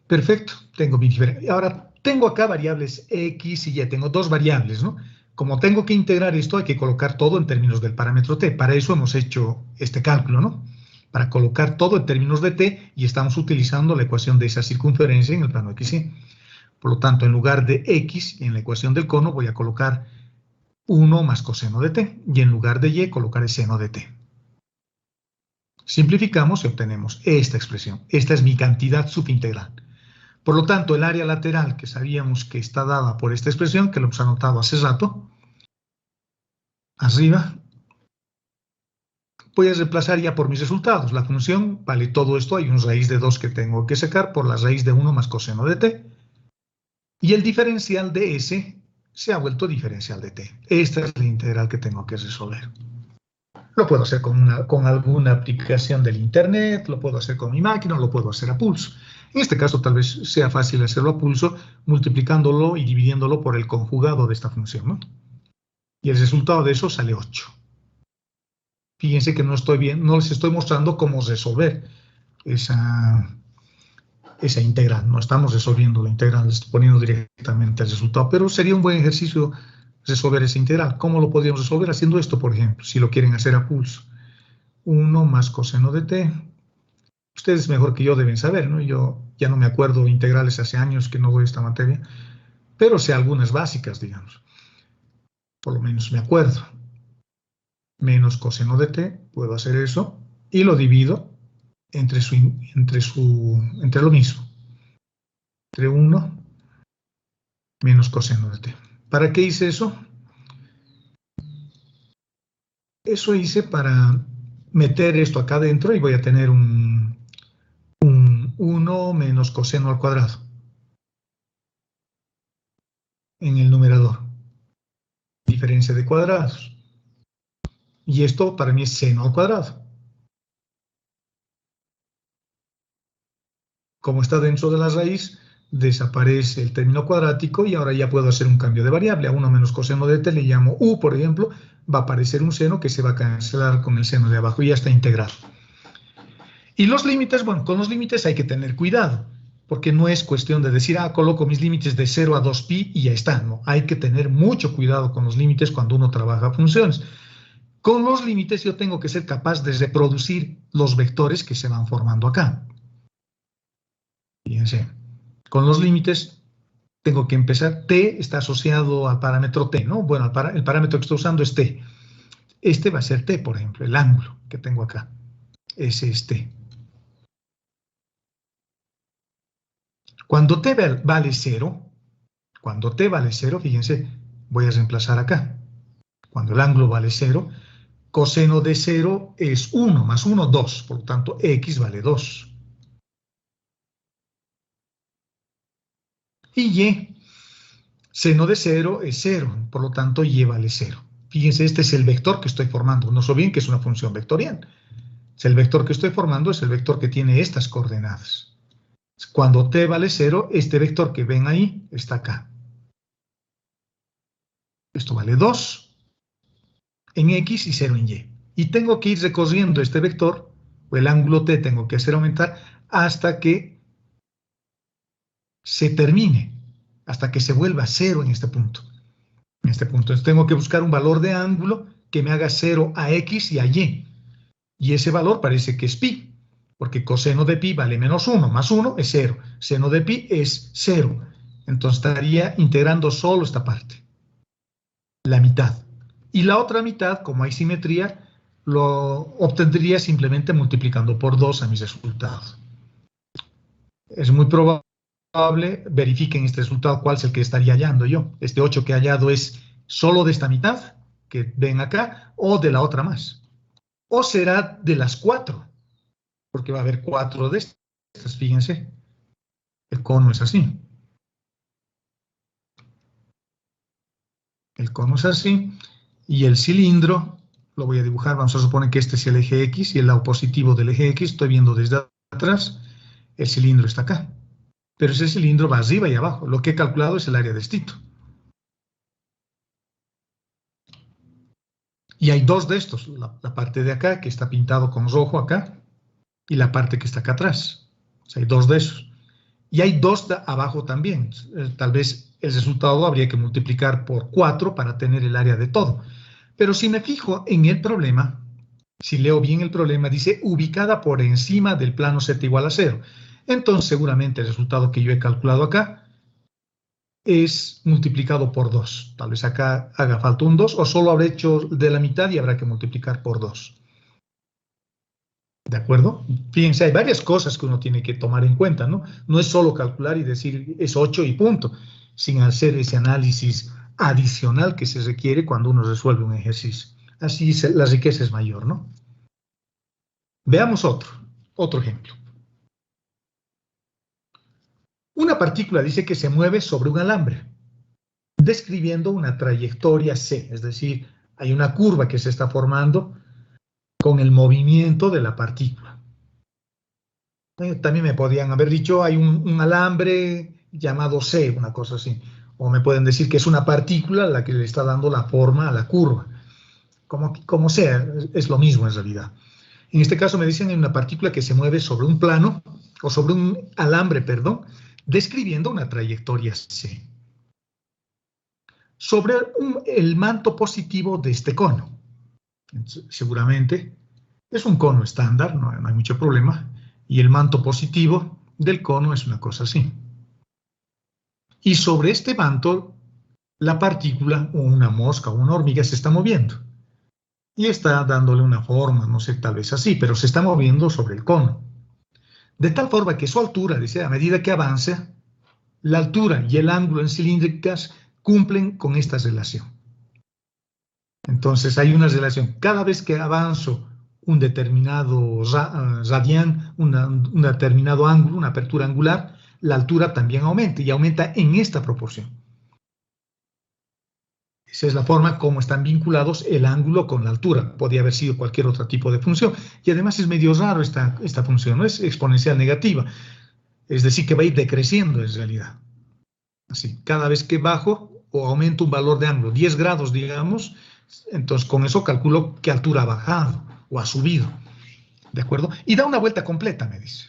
Perfecto, tengo mi diferencia. Ahora, tengo acá variables x y y, tengo dos variables, ¿no? Como tengo que integrar esto, hay que colocar todo en términos del parámetro t. Para eso hemos hecho este cálculo, ¿no? Para colocar todo en términos de t, y estamos utilizando la ecuación de esa circunferencia en el plano x, y. Por lo tanto, en lugar de x, en la ecuación del cono, voy a colocar 1 más coseno de t, y en lugar de y, colocaré seno de t. Simplificamos y obtenemos esta expresión. Esta es mi cantidad subintegral. Por lo tanto, el área lateral, que sabíamos que está dada por esta expresión, que lo hemos anotado hace rato, arriba, voy a reemplazar ya por mis resultados. La función vale todo esto, hay un raíz de 2 que tengo que sacar por la raíz de 1 más coseno de t. Y el diferencial de s se ha vuelto diferencial de t. Esta es la integral que tengo que resolver. Lo puedo hacer con alguna aplicación del internet, lo puedo hacer con mi máquina, lo puedo hacer a pulso. En este caso tal vez sea fácil hacerlo a pulso, multiplicándolo y dividiéndolo por el conjugado de esta función, ¿no? Y el resultado de eso sale 8. Fíjense que no les estoy mostrando cómo resolver esa integral. No estamos resolviendo la integral, estoy poniendo directamente el resultado, pero sería un buen ejercicio resolver esa integral. ¿Cómo lo podríamos resolver? Haciendo esto, por ejemplo, si lo quieren hacer a pulso. 1 más coseno de t. Ustedes mejor que yo deben saber, ¿no? Yo ya no me acuerdo integrales, hace años que no doy esta materia, pero sé algunas básicas, digamos. Por lo menos me acuerdo. Menos coseno de t, puedo hacer eso, y lo divido entre lo mismo. Entre 1 menos coseno de t. ¿Para qué hice eso? Eso hice para meter esto acá adentro y voy a tener un 1 menos coseno al cuadrado en el numerador. Diferencia de cuadrados. Y esto para mí es seno al cuadrado. Como está dentro de la raíz, desaparece el término cuadrático y ahora ya puedo hacer un cambio de variable. A 1 menos coseno de t le llamo u, por ejemplo, va a aparecer un seno que se va a cancelar con el seno de abajo y ya está integrado. Y los límites, bueno, con los límites hay que tener cuidado, porque no es cuestión de decir, coloco mis límites de 0 a 2pi y ya está. No, hay que tener mucho cuidado con los límites cuando uno trabaja funciones. Con los límites yo tengo que ser capaz de reproducir los vectores que se van formando acá. Fíjense, con los límites tengo que empezar, t está asociado al parámetro t, ¿no? Bueno, el parámetro que estoy usando es t. Este va a ser t, por ejemplo, el ángulo que tengo acá. Ese es t. Cuando t vale 0, fíjense, voy a reemplazar acá. Cuando el ángulo vale 0, coseno de 0 es 1, más 1, 2. Por lo tanto, x vale 2. Y y, seno de 0 es 0, por lo tanto y vale 0. Fíjense, este es el vector que estoy formando. No se olviden que es una función vectorial. El vector que estoy formando es el vector que tiene estas coordenadas. Cuando t vale 0, este vector que ven ahí está acá. Esto vale 2 en x y 0 en y. Y tengo que ir recorriendo este vector, o el ángulo t tengo que hacer aumentar hasta que se termine, hasta que se vuelva 0 en este punto. Entonces tengo que buscar un valor de ángulo que me haga 0 a x y a y. Y ese valor parece que es pi, porque coseno de pi vale menos 1, más 1 es 0. Seno de pi es 0. Entonces estaría integrando solo esta parte, la mitad. Y la otra mitad, como hay simetría, lo obtendría simplemente multiplicando por 2 a mis resultados. Es muy probable, verifiquen este resultado, cuál es el que estaría hallando yo. Este 8 que he hallado es solo de esta mitad, que ven acá, o de la otra más. O será de las 4. porque va a haber 4 de estas, fíjense. El cono es así. El cono es así, y el cilindro, lo voy a dibujar, vamos a suponer que este es el eje X, y el lado positivo del eje X, estoy viendo desde atrás, el cilindro está acá. Pero ese cilindro va arriba y abajo. Lo que he calculado es el área de estito. Y hay 2 de estos, la parte de acá, que está pintado con rojo acá, y la parte que está acá atrás. O sea, hay 2 de esos. Y hay 2 de abajo también. Tal vez el resultado habría que multiplicar por 4 para tener el área de todo. Pero si me fijo en el problema, si leo bien el problema, dice ubicada por encima del plano z igual a 0. Entonces, seguramente el resultado que yo he calculado acá es multiplicado por 2. Tal vez acá haga falta un 2, o solo habré hecho de la mitad y habrá que multiplicar por 2. ¿De acuerdo? Fíjense, hay varias cosas que uno tiene que tomar en cuenta, ¿no? No es solo calcular y decir es 8 y punto, sin hacer ese análisis adicional que se requiere cuando uno resuelve un ejercicio. Así la riqueza es mayor, ¿no? Veamos otro ejemplo. Una partícula dice que se mueve sobre un alambre, describiendo una trayectoria C, es decir, hay una curva que se está formando con el movimiento de la partícula. También me podrían haber dicho, hay un alambre llamado C, una cosa así. O me pueden decir que es una partícula la que le está dando la forma a la curva. Como sea, es lo mismo en realidad. En este caso me dicen hay una partícula que se mueve sobre un plano, o sobre un alambre, perdón, describiendo una trayectoria C. Sobre el manto positivo de este cono. Seguramente es un cono estándar, no hay mucho problema. Y el manto positivo del cono es una cosa así. Y sobre este manto, la partícula, o una mosca o una hormiga, se está moviendo. Y está dándole una forma, no sé, tal vez así, pero se está moviendo sobre el cono. De tal forma que su altura, dice, a medida que avanza, la altura y el ángulo en cilíndricas cumplen con esta relación. Entonces hay una relación. Cada vez que avanzo un determinado radián, un determinado ángulo, una apertura angular, la altura también aumenta, y aumenta en esta proporción. Esa es la forma como están vinculados el ángulo con la altura. Podría haber sido cualquier otro tipo de función. Y además es medio raro esta función, no es exponencial negativa. Es decir, que va a ir decreciendo en realidad. Así, cada vez que bajo o aumento un valor de ángulo, 10 grados, digamos, entonces con eso calculo qué altura ha bajado o ha subido. ¿De acuerdo? Y da una vuelta completa, me dice.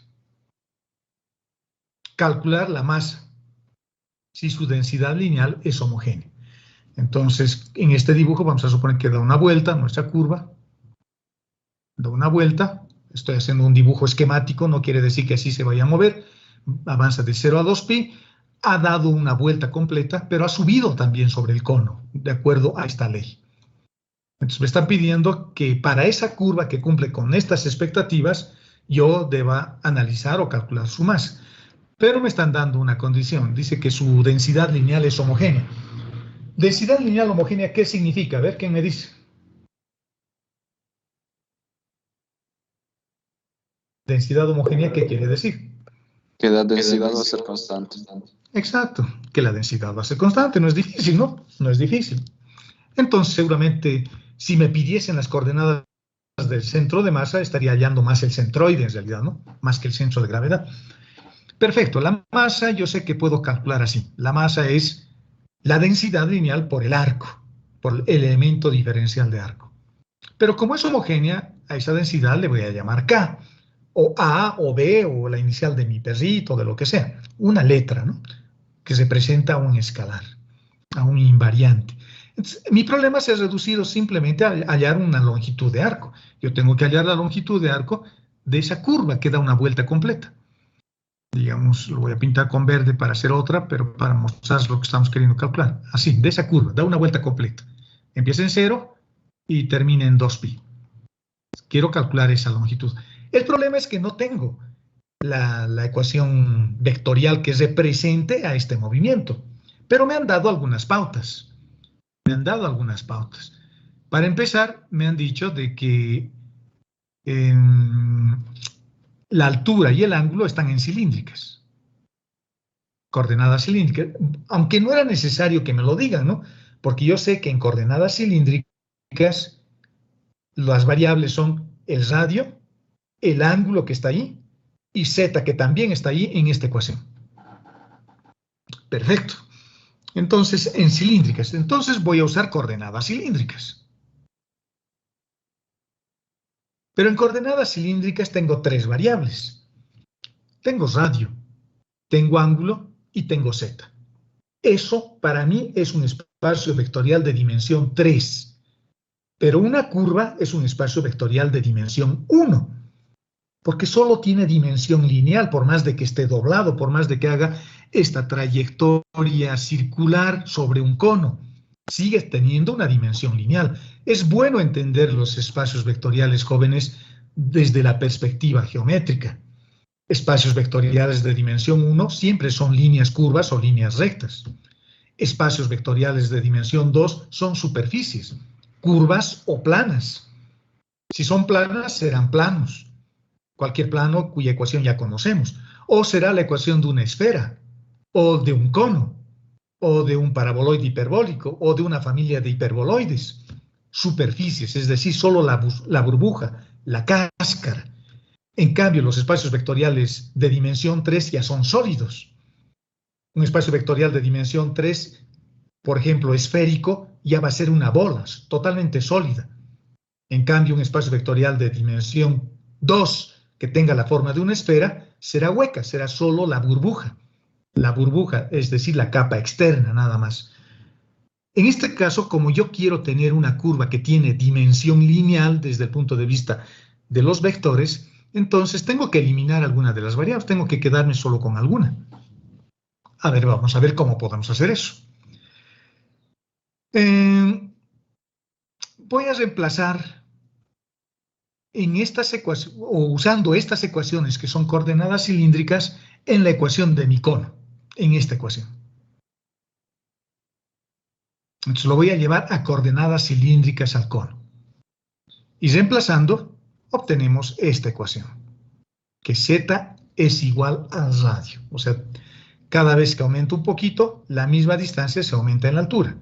Calcular la masa, si su densidad lineal es homogénea. Entonces, en este dibujo vamos a suponer que da una vuelta, nuestra curva, da una vuelta, estoy haciendo un dibujo esquemático, no quiere decir que así se vaya a mover, avanza de 0 a 2pi, ha dado una vuelta completa, pero ha subido también sobre el cono, de acuerdo a esta ley. Entonces me están pidiendo que para esa curva que cumple con estas expectativas, yo deba analizar o calcular su masa. Pero me están dando una condición, dice que su densidad lineal es homogénea. Densidad lineal homogénea, ¿qué significa? A ver, ¿quién me dice? Densidad homogénea, ¿qué quiere decir? Que la densidad va a ser constante. Exacto, que la densidad va a ser constante, no es difícil, ¿no? No es difícil. Entonces, seguramente, si me pidiesen las coordenadas del centro de masa, estaría hallando más el centroide en realidad, ¿no? Más que el centro de gravedad. Perfecto, la masa yo sé que puedo calcular así. La masa es la densidad lineal por el arco, por el elemento diferencial de arco. Pero como es homogénea, a esa densidad le voy a llamar K, o A, o B, o la inicial de mi perrito, de lo que sea. Una letra, ¿no? Que representa a un escalar, a un invariante. Entonces, mi problema se ha reducido simplemente a hallar una longitud de arco. Yo tengo que hallar la longitud de arco de esa curva que da una vuelta completa. Digamos, lo voy a pintar con verde para hacer otra, pero para mostrar lo que estamos queriendo calcular. Así, de esa curva, da una vuelta completa. Empieza en 0 y termina en 2pi. Quiero calcular esa longitud. El problema es que no tengo la ecuación vectorial que represente a este movimiento, pero me han dado algunas pautas. Para empezar, me han dicho de que la altura y el ángulo están en cilíndricas. Coordenadas cilíndricas, aunque no era necesario que me lo digan, ¿no? Porque yo sé que en coordenadas cilíndricas las variables son el radio, el ángulo que está ahí y z que también está ahí en esta ecuación. Perfecto. Entonces, en cilíndricas. Entonces voy a usar coordenadas cilíndricas. Pero en coordenadas cilíndricas tengo tres variables. Tengo radio, tengo ángulo y tengo z. Eso para mí es un espacio vectorial de dimensión 3. Pero una curva es un espacio vectorial de dimensión 1. Porque solo tiene dimensión lineal, por más de que esté doblado, por más de que haga esta trayectoria circular sobre un cono. Sigue teniendo una dimensión lineal. Es bueno entender los espacios vectoriales, jóvenes, desde la perspectiva geométrica. Espacios vectoriales de dimensión 1 siempre son líneas curvas o líneas rectas. Espacios vectoriales de dimensión 2 son superficies, curvas o planas. Si son planas, serán planos. Cualquier plano cuya ecuación ya conocemos. O será la ecuación de una esfera, o de un cono, o de un paraboloide hiperbólico, o de una familia de hiperboloides. Superficies, es decir, solo la burbuja, la cáscara. En cambio, los espacios vectoriales de dimensión 3 ya son sólidos. Un espacio vectorial de dimensión 3, por ejemplo, esférico, ya va a ser una bola, totalmente sólida. En cambio, un espacio vectorial de dimensión 2, que tenga la forma de una esfera, será hueca, será solo la burbuja. La burbuja, es decir, la capa externa, nada más. En este caso, como yo quiero tener una curva que tiene dimensión lineal desde el punto de vista de los vectores, entonces tengo que eliminar alguna de las variables, tengo que quedarme solo con alguna. A ver, vamos a ver cómo podemos hacer eso. Voy a reemplazar en estas ecuaciones, o usando estas ecuaciones que son coordenadas cilíndricas, en la ecuación de mi cono, en esta ecuación. Entonces lo voy a llevar a coordenadas cilíndricas al cono. Y reemplazando, obtenemos esta ecuación, que z es igual al radio. O sea, cada vez que aumento un poquito, la misma distancia se aumenta en la altura.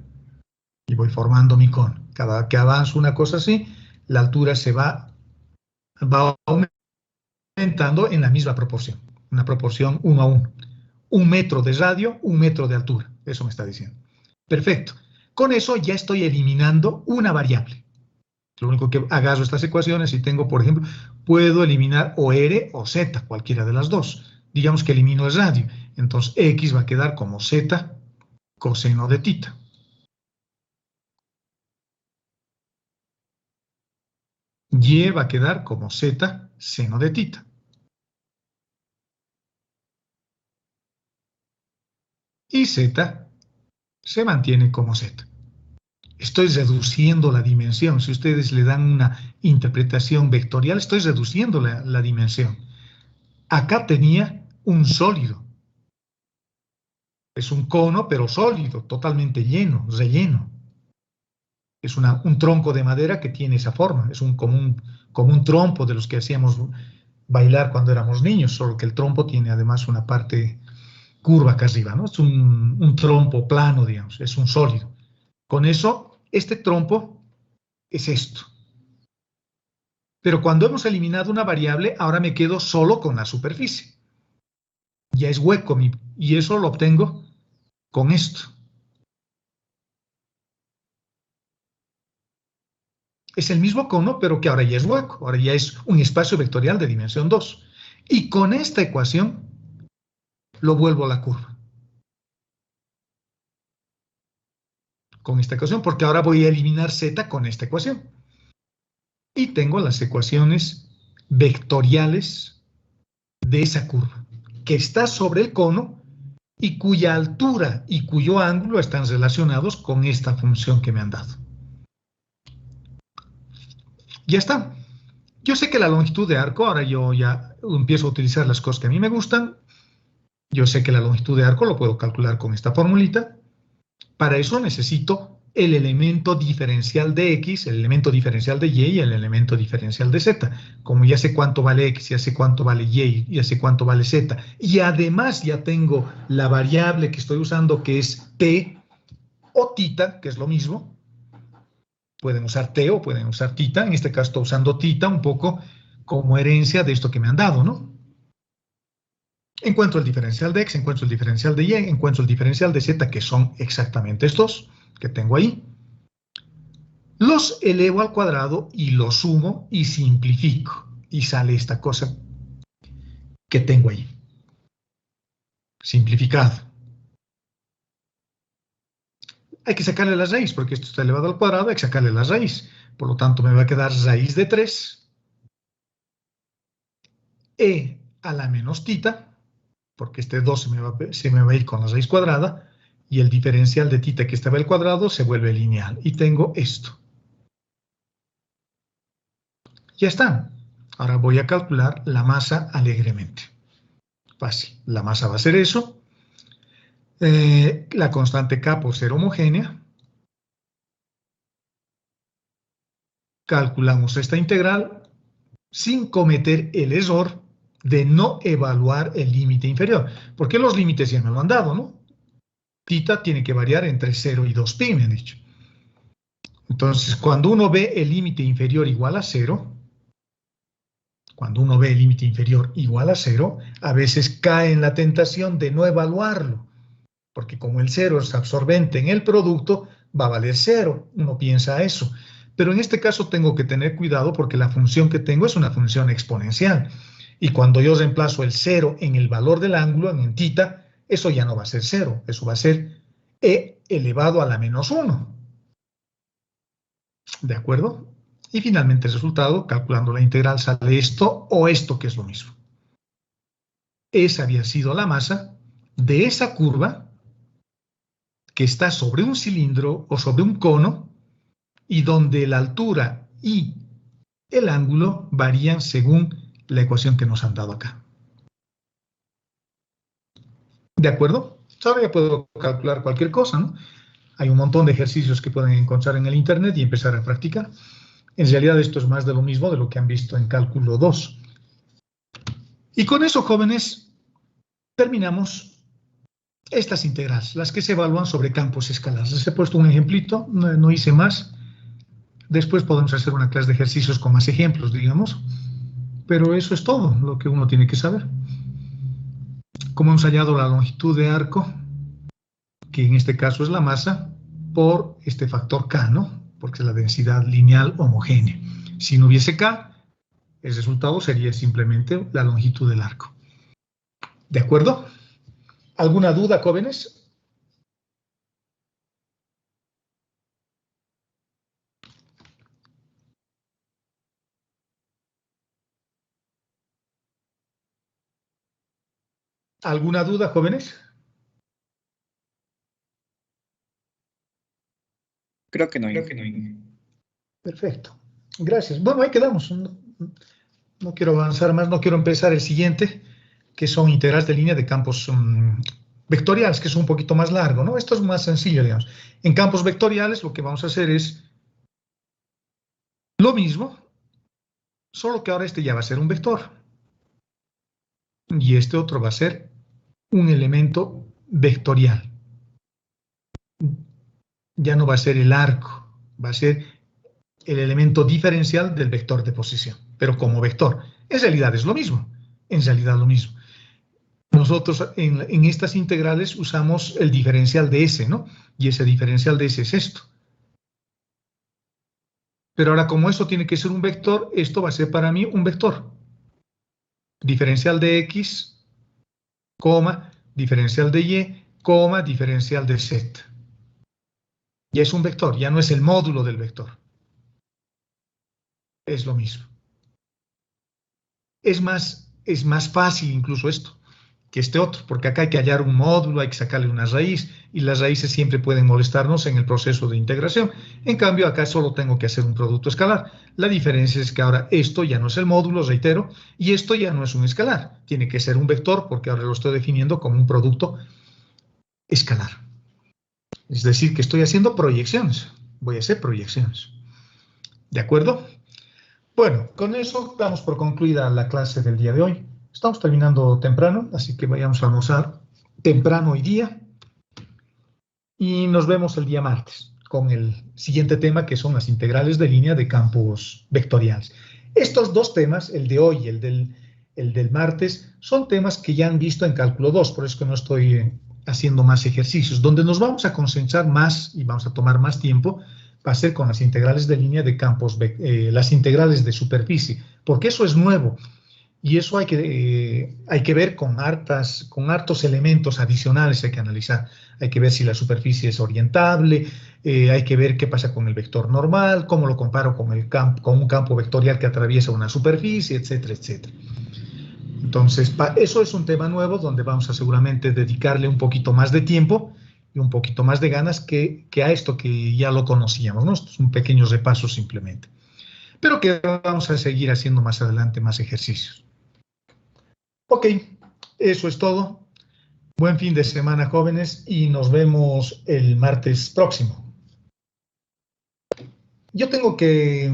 Y voy formando mi cono. Cada que avanzo una cosa así, la altura se va aumentando en la misma proporción. Una proporción 1 a 1. 1 metro de radio, 1 metro de altura. Eso me está diciendo. Perfecto. Con eso ya estoy eliminando una variable. Lo único que agarro estas ecuaciones y tengo, por ejemplo, puedo eliminar o R o Z, cualquiera de las dos. Digamos que elimino el radio. Entonces X va a quedar como Z coseno de tita. Y va a quedar como Z seno de tita. Y Z se mantiene como Z. Estoy reduciendo la dimensión. Si ustedes le dan una interpretación vectorial, estoy reduciendo la dimensión. Acá tenía un sólido. Es un cono, pero sólido, totalmente lleno, relleno. Es un tronco de madera que tiene esa forma. Es como un trompo de los que hacíamos bailar cuando éramos niños, solo que el trompo tiene además una parte curva acá arriba, ¿no? Es un trompo plano, digamos, es un sólido. Con eso, este trompo es esto. Pero cuando hemos eliminado una variable, ahora me quedo solo con la superficie. Ya es hueco, y eso lo obtengo con esto. Es el mismo cono, pero que ahora ya es hueco. Ahora ya es un espacio vectorial de dimensión 2. Y con esta ecuación lo vuelvo a la curva. Con esta ecuación, porque ahora voy a eliminar z con esta ecuación. Y tengo las ecuaciones vectoriales de esa curva, que está sobre el cono y cuya altura y cuyo ángulo están relacionados con esta función que me han dado. Ya está. Yo sé que la longitud de arco, ahora yo ya empiezo a utilizar las cosas que a mí me gustan. Yo sé que la longitud de arco lo puedo calcular con esta formulita. Para eso necesito el elemento diferencial de X, el elemento diferencial de Y y el elemento diferencial de Z. Como ya sé cuánto vale X, ya sé cuánto vale Y, ya sé cuánto vale Z, y además ya tengo la variable que estoy usando que es T o tita, que es lo mismo. Pueden usar T o pueden usar tita. En este caso estoy usando tita un poco como herencia de esto que me han dado, ¿no? Encuentro el diferencial de X, encuentro el diferencial de Y, encuentro el diferencial de Z, que son exactamente estos que tengo ahí. Los elevo al cuadrado y los sumo y simplifico. Y sale esta cosa que tengo ahí. Simplificado. Hay que sacarle la raíz, porque esto está elevado al cuadrado, hay que sacarle la raíz. Por lo tanto, me va a quedar raíz de 3. E a la menos tita, porque este 2 se me va a ir con la raíz cuadrada, y el diferencial de tita que estaba al cuadrado se vuelve lineal. Y tengo esto. Ya está. Ahora voy a calcular la masa alegremente. Fácil. La masa va a ser eso. La constante K por ser homogénea. Calculamos esta integral sin cometer el error de no evaluar el límite inferior. Porque los límites ya me lo han dado, ¿no? Tita tiene que variar entre 0 y 2pi, me han dicho. Entonces, cuando uno ve el límite inferior igual a 0, a veces cae en la tentación de no evaluarlo, porque como el 0 es absorbente en el producto, va a valer 0. Uno piensa eso. Pero en este caso tengo que tener cuidado porque la función que tengo es una función exponencial. Y cuando yo reemplazo el 0 en el valor del ángulo, en tita, eso ya no va a ser 0. Eso va a ser e elevado a la menos 1. ¿De acuerdo? Y finalmente el resultado, calculando la integral, sale esto o esto, que es lo mismo. Esa había sido la masa de esa curva que está sobre un cilindro o sobre un cono y donde la altura y el ángulo varían según la ecuación que nos han dado acá. ¿De acuerdo? Ahora ya puedo calcular cualquier cosa, ¿no? Hay un montón de ejercicios que pueden encontrar en el internet y empezar a practicar. En realidad esto es más de lo mismo de lo que han visto en cálculo 2. Y con eso, jóvenes, terminamos estas integrales, las que se evalúan sobre campos escalares. Les he puesto un ejemplito, no hice más. Después podemos hacer una clase de ejercicios con más ejemplos, digamos. Pero eso es todo lo que uno tiene que saber. Como hemos hallado la longitud de arco, que en este caso es la masa, por este factor K, ¿no? Porque es la densidad lineal homogénea. Si no hubiese K, el resultado sería simplemente la longitud del arco. ¿De acuerdo? ¿Alguna duda, jóvenes? ¿Alguna duda, jóvenes? Creo que no hay. Perfecto. Gracias. Bueno, ahí quedamos. No quiero avanzar más, no quiero empezar el siguiente, que son integrales de línea de campos vectoriales, que es un poquito más largo, ¿no? Esto es más sencillo, digamos. En campos vectoriales lo que vamos a hacer es lo mismo, solo que ahora este ya va a ser un vector. Y este otro va a ser un elemento vectorial. Ya no va a ser el arco, va a ser el elemento diferencial del vector de posición, pero como vector. En realidad es lo mismo, Nosotros en estas integrales usamos el diferencial de S, ¿no? Y ese diferencial de S es esto. Pero ahora como esto tiene que ser un vector, esto va a ser para mí un vector. Diferencial de X, coma, diferencial de Y, coma, diferencial de Z. Ya es un vector, ya no es el módulo del vector. Es lo mismo. Es más fácil incluso esto que este otro, porque acá hay que hallar un módulo, hay que sacarle una raíz, y las raíces siempre pueden molestarnos en el proceso de integración. En cambio, acá solo tengo que hacer un producto escalar. La diferencia es que ahora esto ya no es el módulo, reitero, y esto ya no es un escalar. Tiene que ser un vector, porque ahora lo estoy definiendo como un producto escalar. Es decir, que estoy haciendo proyecciones. Voy a hacer proyecciones. ¿De acuerdo? Bueno, con eso damos por concluida la clase del día de hoy. Estamos terminando temprano, así que vayamos a almorzar temprano hoy día. Y nos vemos el día martes con el siguiente tema, que son las integrales de línea de campos vectoriales. Estos dos temas, el de hoy y el del martes, son temas que ya han visto en cálculo 2, por eso que no estoy haciendo más ejercicios. Donde nos vamos a concentrar más y vamos a tomar más tiempo va a ser con las integrales de línea de campos, las integrales de superficie, porque eso es nuevo. Y eso hay que ver con hartos elementos adicionales hay que analizar. Hay que ver si la superficie es orientable, hay que ver qué pasa con el vector normal, cómo lo comparo con un campo vectorial que atraviesa una superficie, etcétera, etcétera. Entonces, eso es un tema nuevo donde vamos a seguramente dedicarle un poquito más de tiempo y un poquito más de ganas que a esto que ya lo conocíamos, ¿no? Esto es un pequeño repaso simplemente. Pero que vamos a seguir haciendo más adelante más ejercicios. Ok, eso es todo. Buen fin de semana, jóvenes, y nos vemos el martes próximo. Yo tengo que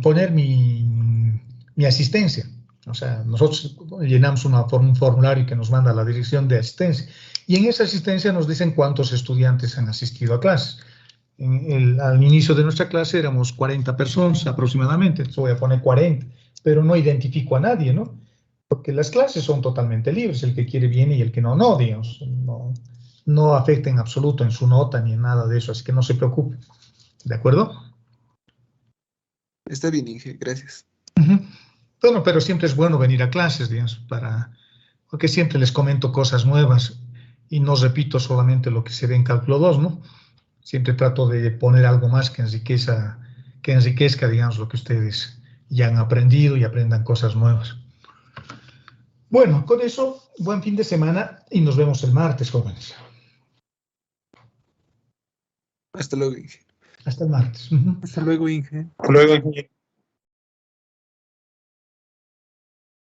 poner mi asistencia. O sea, nosotros llenamos un formulario que nos manda a la dirección de asistencia. Y en esa asistencia nos dicen cuántos estudiantes han asistido a clases. Al inicio de nuestra clase éramos 40 personas aproximadamente. Entonces voy a poner 40, pero no identifico a nadie, ¿no? Porque las clases son totalmente libres, el que quiere viene y el que no, digamos, no afecta en absoluto en su nota ni en nada de eso, así que no se preocupe, ¿de acuerdo? Está bien, Inge, gracias. Bueno, pero siempre es bueno venir a clases, digamos, porque siempre les comento cosas nuevas y no repito solamente lo que se ve en cálculo 2, ¿no? Siempre trato de poner algo más que enriquezca, digamos, lo que ustedes ya han aprendido y aprendan cosas nuevas. Bueno, con eso, buen fin de semana y nos vemos el martes, jóvenes. Hasta luego, Inge. Hasta el martes. Hasta luego, Inge. Luego,